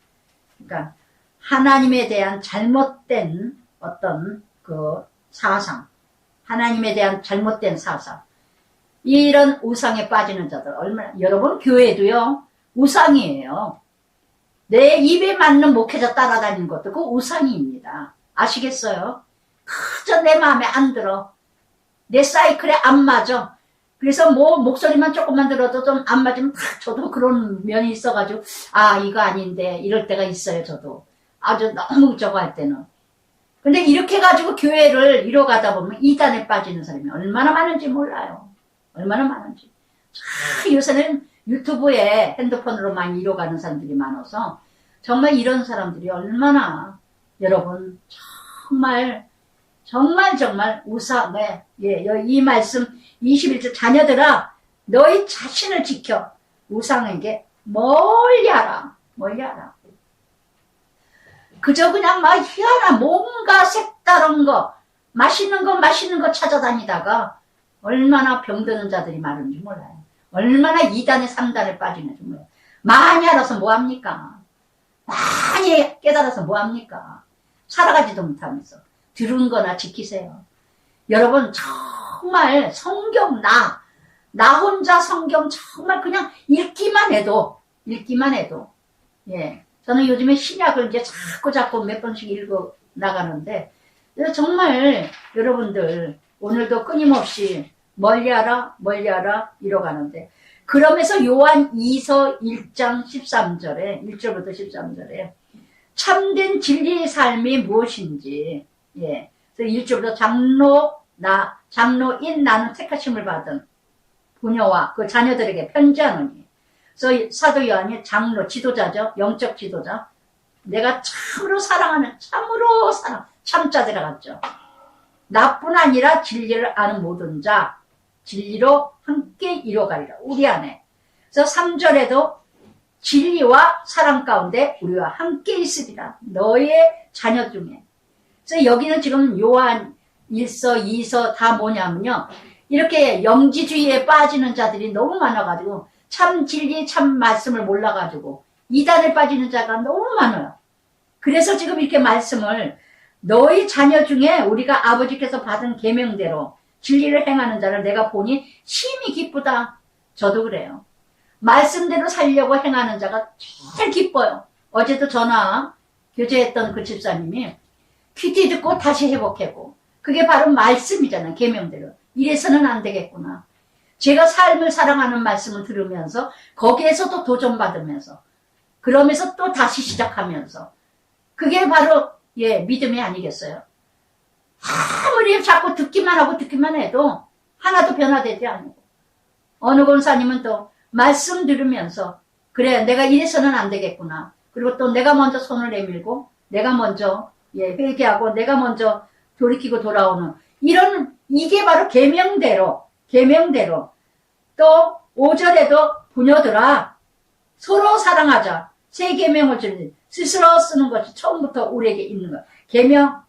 그러니까 하나님에 대한 잘못된 어떤 그 사상, 하나님에 대한 잘못된 사상, 이런 우상에 빠지는 자들 얼마나. 여러분 교회도요 우상이에요. 내 입에 맞는 목회자 따라다니는 것도 그 우상입니다. 아시겠어요? 그저 내 마음에 안 들어. 내 사이클에 안 맞아. 그래서 뭐 목소리만 조금만 들어도 좀 안 맞으면 저도 그런 면이 있어가지고 아 이거 아닌데 이럴 때가 있어요. 저도 아주 너무 저거 할 때는. 근데 이렇게 가지고 교회를 이뤄가다 보면 이단에 빠지는 사람이 얼마나 많은지 몰라요. 얼마나 많은지. 요새는 유튜브에 핸드폰으로 많이 이뤄가는 사람들이 많아서 정말 이런 사람들이 얼마나 여러분 정말 우상에 이 말씀 21절 자녀들아 너희 자신을 지켜 우상에게 멀리하라. 그저 그냥 막 희한한 뭔가 색다른 거 맛있는 거 찾아다니다가 얼마나 병드는 자들이 많은지 몰라요. 얼마나 2단에 3단에 빠지는지 몰라요. 많이 알아서 뭐합니까? 많이 깨달아서 뭐합니까? 살아가지도 못하면서 들은 거나 지키세요. 여러분 정말 성경 나 혼자 성경 정말 그냥 읽기만 해도 예 저는 요즘에 신약을 이제 자꾸 몇 번씩 읽어 나가는데 정말 여러분들 오늘도 끊임없이 멀리하라 이뤄가는데 그러면서 요한 2서 1장 13절에 1절부터 13절에 참된 진리의 삶이 무엇인지 그래서 1절부터 장로인 나는 택하심을 받은 부녀와 그 자녀들에게 편지하노니 그래서 사도 요한이 장로 지도자죠. 영적 지도자. 내가 참으로 사랑하는 참자 들어갔죠. 나뿐 아니라 진리를 아는 모든 자 진리로 함께 이뤄가리라. 우리 안에. 그래서 3절에도 진리와 사랑 가운데 우리와 함께 있으리라. 너의 자녀 중에. 그래서 여기는 지금 요한 1서 2서 다 뭐냐면요. 이렇게 영지주의에 빠지는 자들이 너무 많아가지고 참 진리 참 말씀을 몰라가지고 이단에 빠지는 자가 너무 많아요. 그래서 지금 이렇게 말씀을 너희 자녀 중에 우리가 아버지께서 받은 계명대로 진리를 행하는 자를 내가 보니 심히 기쁘다. 저도 그래요. 말씀대로 살려고 행하는 자가 제일 기뻐요. 어제도 전화 교제했던 그 집사님이 퀴즈 듣고 다시 회복했고 그게 바로 말씀이잖아요. 계명대로. 이래서는 안 되겠구나. 제가 삶을 사랑하는 말씀을 들으면서 거기에서도 도전받으면서 그러면서 또 다시 시작하면서 그게 바로 믿음이 아니겠어요. 아무리 자꾸 듣기만 해도 하나도 변화되지 않고 어느 권사님은 또 말씀 들으면서 그래 내가 이래서는 안 되겠구나. 그리고 또 내가 먼저 손을 내밀고 내가 먼저 회개하고 내가 먼저 돌이키고 돌아오는 이게 바로 계명대로 또 5절에도 부녀들아 서로 사랑하자. 새 계명을 주니 스스로 쓰는 것이 처음부터 우리에게 있는 것. 계명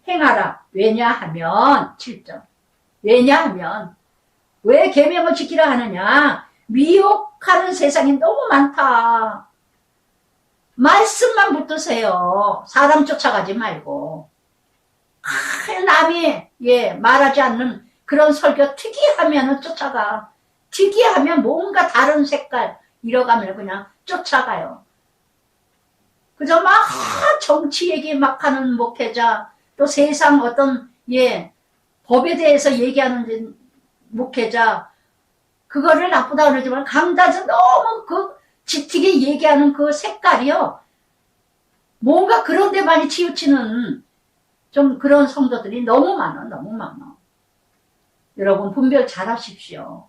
행하라. 왜냐하면 7절. 왜냐하면 왜 계명을 지키라 하느냐. 미혹하는 세상이 너무 많다. 말씀만 붙드세요. 사람 쫓아가지 말고. 남이 말하지 않는 그런 설교 특이하면 쫓아가. 특이하면 뭔가 다른 색깔 이뤄가면 그냥 쫓아가요. 그저 막 정치 얘기 막 하는 목회자 또 세상 어떤 법에 대해서 얘기하는 목회자 그거를 나쁘다 그러지만 강단에서 너무 그 짙게 얘기하는 그 색깔이요. 뭔가 그런 데 많이 치우치는 좀 그런 성도들이 너무 많아. 여러분 분별 잘하십시오.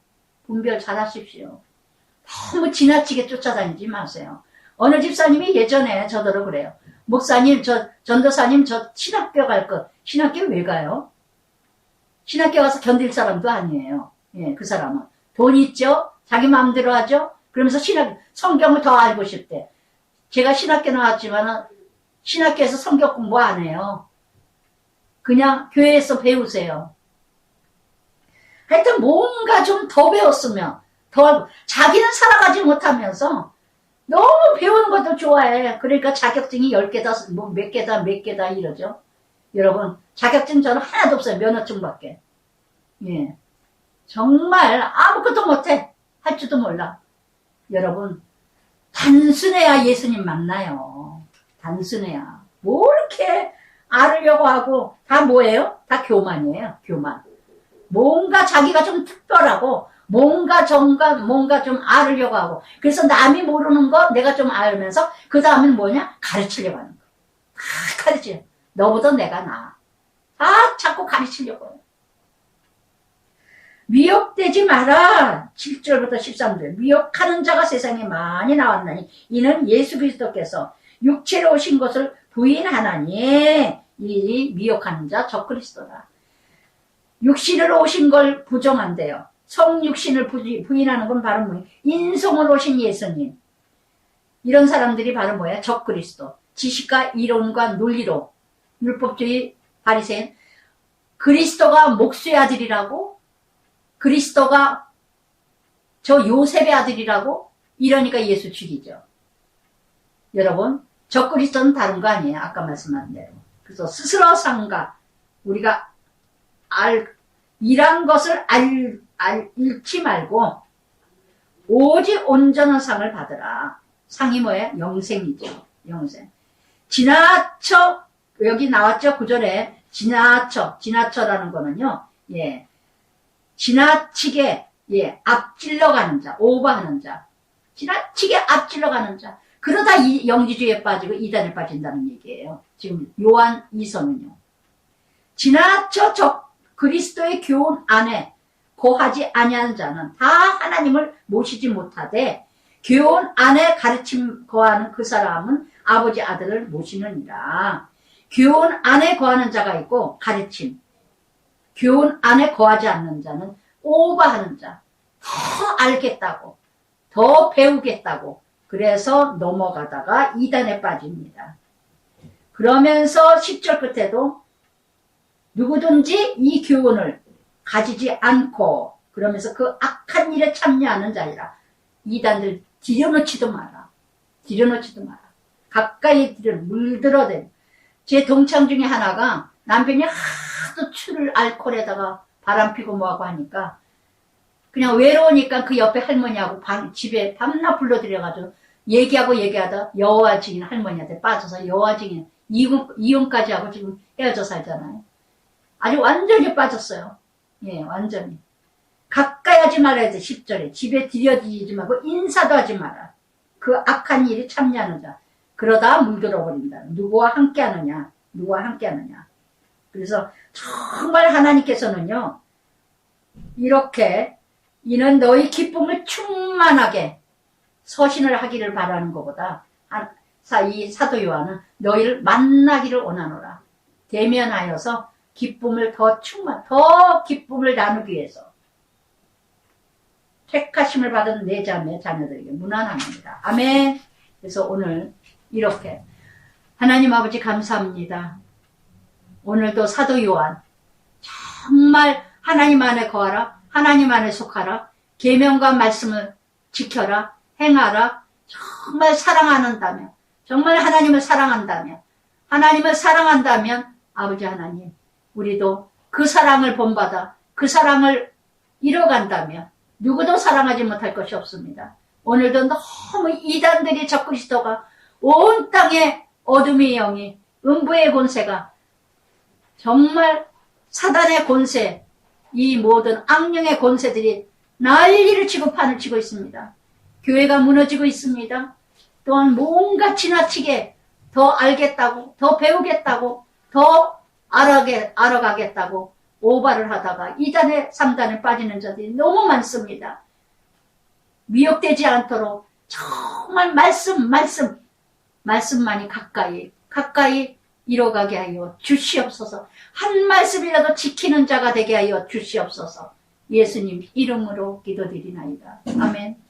너무 지나치게 쫓아다니지 마세요. 어느 집사님이 예전에 저더러 그래요. 목사님, 전도사님, 저 신학교 갈 거. 신학교 왜 가요? 신학교 가서 견딜 사람도 아니에요. 그 사람은. 돈 있죠? 자기 마음대로 하죠? 그러면서 성경을 더 알고 싶대. 제가 신학교 나왔지만은 신학교에서 성경 공부 안 해요. 그냥 교회에서 배우세요. 하여튼 뭔가 좀 더 배웠으면 자기는 살아가지 못하면서 너무 배우는 것도 좋아해. 그러니까 자격증이 10개다 몇 개다 이러죠. 여러분 자격증 저는 하나도 없어요. 면허증밖에. 정말 아무것도 못해. 할 줄도 몰라. 여러분 단순해야 예수님 만나요. 단순해야. 뭐 이렇게 앓으려고 하고 다 뭐예요? 다 교만이에요. 교만. 뭔가 자기가 좀 특별하고 뭔가 좀 앓으려고 하고 그래서 남이 모르는 거 내가 좀 알면서 그 다음엔 뭐냐? 가르치려고 하는 거. 다 가르치려. 너보다 내가 나아. 다 자꾸 가르치려고 해요. 미혹되지 마라. 7절부터 13절. 미혹하는 자가 세상에 많이 나왔나니 이는 예수 그리스도께서 육체로 오신 것을 부인하나니 이 미혹하는 자 적그리스도다. 육신으로 오신 걸 부정한대요. 성육신을 부인하는 건 바로 뭐예요? 인성으로 오신 예수님. 이런 사람들이 바로 뭐예요? 적그리스도. 지식과 이론과 논리로 율법주의 바리새인. 그리스도가 목수의 아들이라고? 그리스도가 저 요셉의 아들이라고? 이러니까 예수 죽이죠. 여러분, 적그리스도는 다른 거 아니에요. 아까 말씀한 대로. 그래서 스스로 상가, 우리가 이란 것을 잃지 말고 오직 온전한 상을 받으라. 상이 뭐예요? 영생이죠. 영생. 지나쳐, 여기 나왔죠? 9절에 지나쳐라는 거는요. 예. 지나치게 앞질러 가는 자, 오버하는 자. 지나치게 앞질러 가는 자. 그러다 영지주의에 빠지고 이단에 빠진다는 얘기예요. 지금 요한 2서는요. 지나쳐 그리스도의 교훈 안에 거하지 아니하는 자는 다 하나님을 모시지 못하되 교훈 안에 가르침 거하는 그 사람은 아버지 아들을 모시느니라. 교훈 안에 거하는 자가 있고 가르침. 교훈 안에 거하지 않는 자는 오버하는 자. 더 알겠다고. 더 배우겠다고. 그래서 넘어가다가 이단에 빠집니다. 그러면서 10절 끝에도 누구든지 이 교훈을 가지지 않고 그러면서 그 악한 일에 참여하는 자이라. 이단들 들여놓지도 마라. 들여놓지도 마라. 가까이 물들어댄. 제 동창 중에 하나가 남편이 하도 술을 알코올에다가 바람 피고 뭐하고 하니까 그냥 외로우니까 그 옆에 할머니하고 집에 밤낮 불러들여가지고 얘기하다 여호와 증인 할머니한테 빠져서 여호와 증인 이혼까지 하고 지금 헤어져 살잖아요. 아주 완전히 빠졌어요. 예, 완전히. 가까이 하지 말아야 돼. 10절에. 집에 들여지지 말고 인사도 하지 마라. 그 악한 일에 참여하는 자. 그러다 물들어 버린다. 누구와 함께 하느냐. 누구와 함께 하느냐. 그래서 정말 하나님께서는요. 이렇게 이는 너희 기쁨을 충만하게 서신을 하기를 바라는 것보다 이 사도 요한은 너희를 만나기를 원하노라. 대면하여서 기쁨을 더 기쁨을 나누기 위해서 택하심을 받은 내 자매 자녀들에게 문안합니다. 아멘. 그래서 오늘 이렇게 하나님 아버지 감사합니다. 오늘도 사도 요한 정말 하나님 안에 거하라. 하나님 안에 속하라. 계명과 말씀을 지켜라. 행하라. 정말 사랑한다면 정말 하나님을 사랑한다면 아버지 하나님 우리도 그 사랑을 본받아 그 사랑을 이뤄간다면 누구도 사랑하지 못할 것이 없습니다. 오늘도 너무 이단들이 적그리스도가 온 땅에 어둠의 영이 음부의 권세가 정말 사단의 권세 이 모든 악령의 권세들이 난리를 치고 판을 치고 있습니다. 교회가 무너지고 있습니다. 또한 뭔가 지나치게 더 알겠다고 더 배우겠다고 더 알아가겠다고 오바를 하다가 이단의 상단에 빠지는 자들이 너무 많습니다. 미혹되지 않도록 정말 말씀만이 가까이 이뤄가게 하여 주시옵소서. 한 말씀이라도 지키는 자가 되게 하여 주시옵소서. 예수님 이름으로 기도드리나이다. 아멘.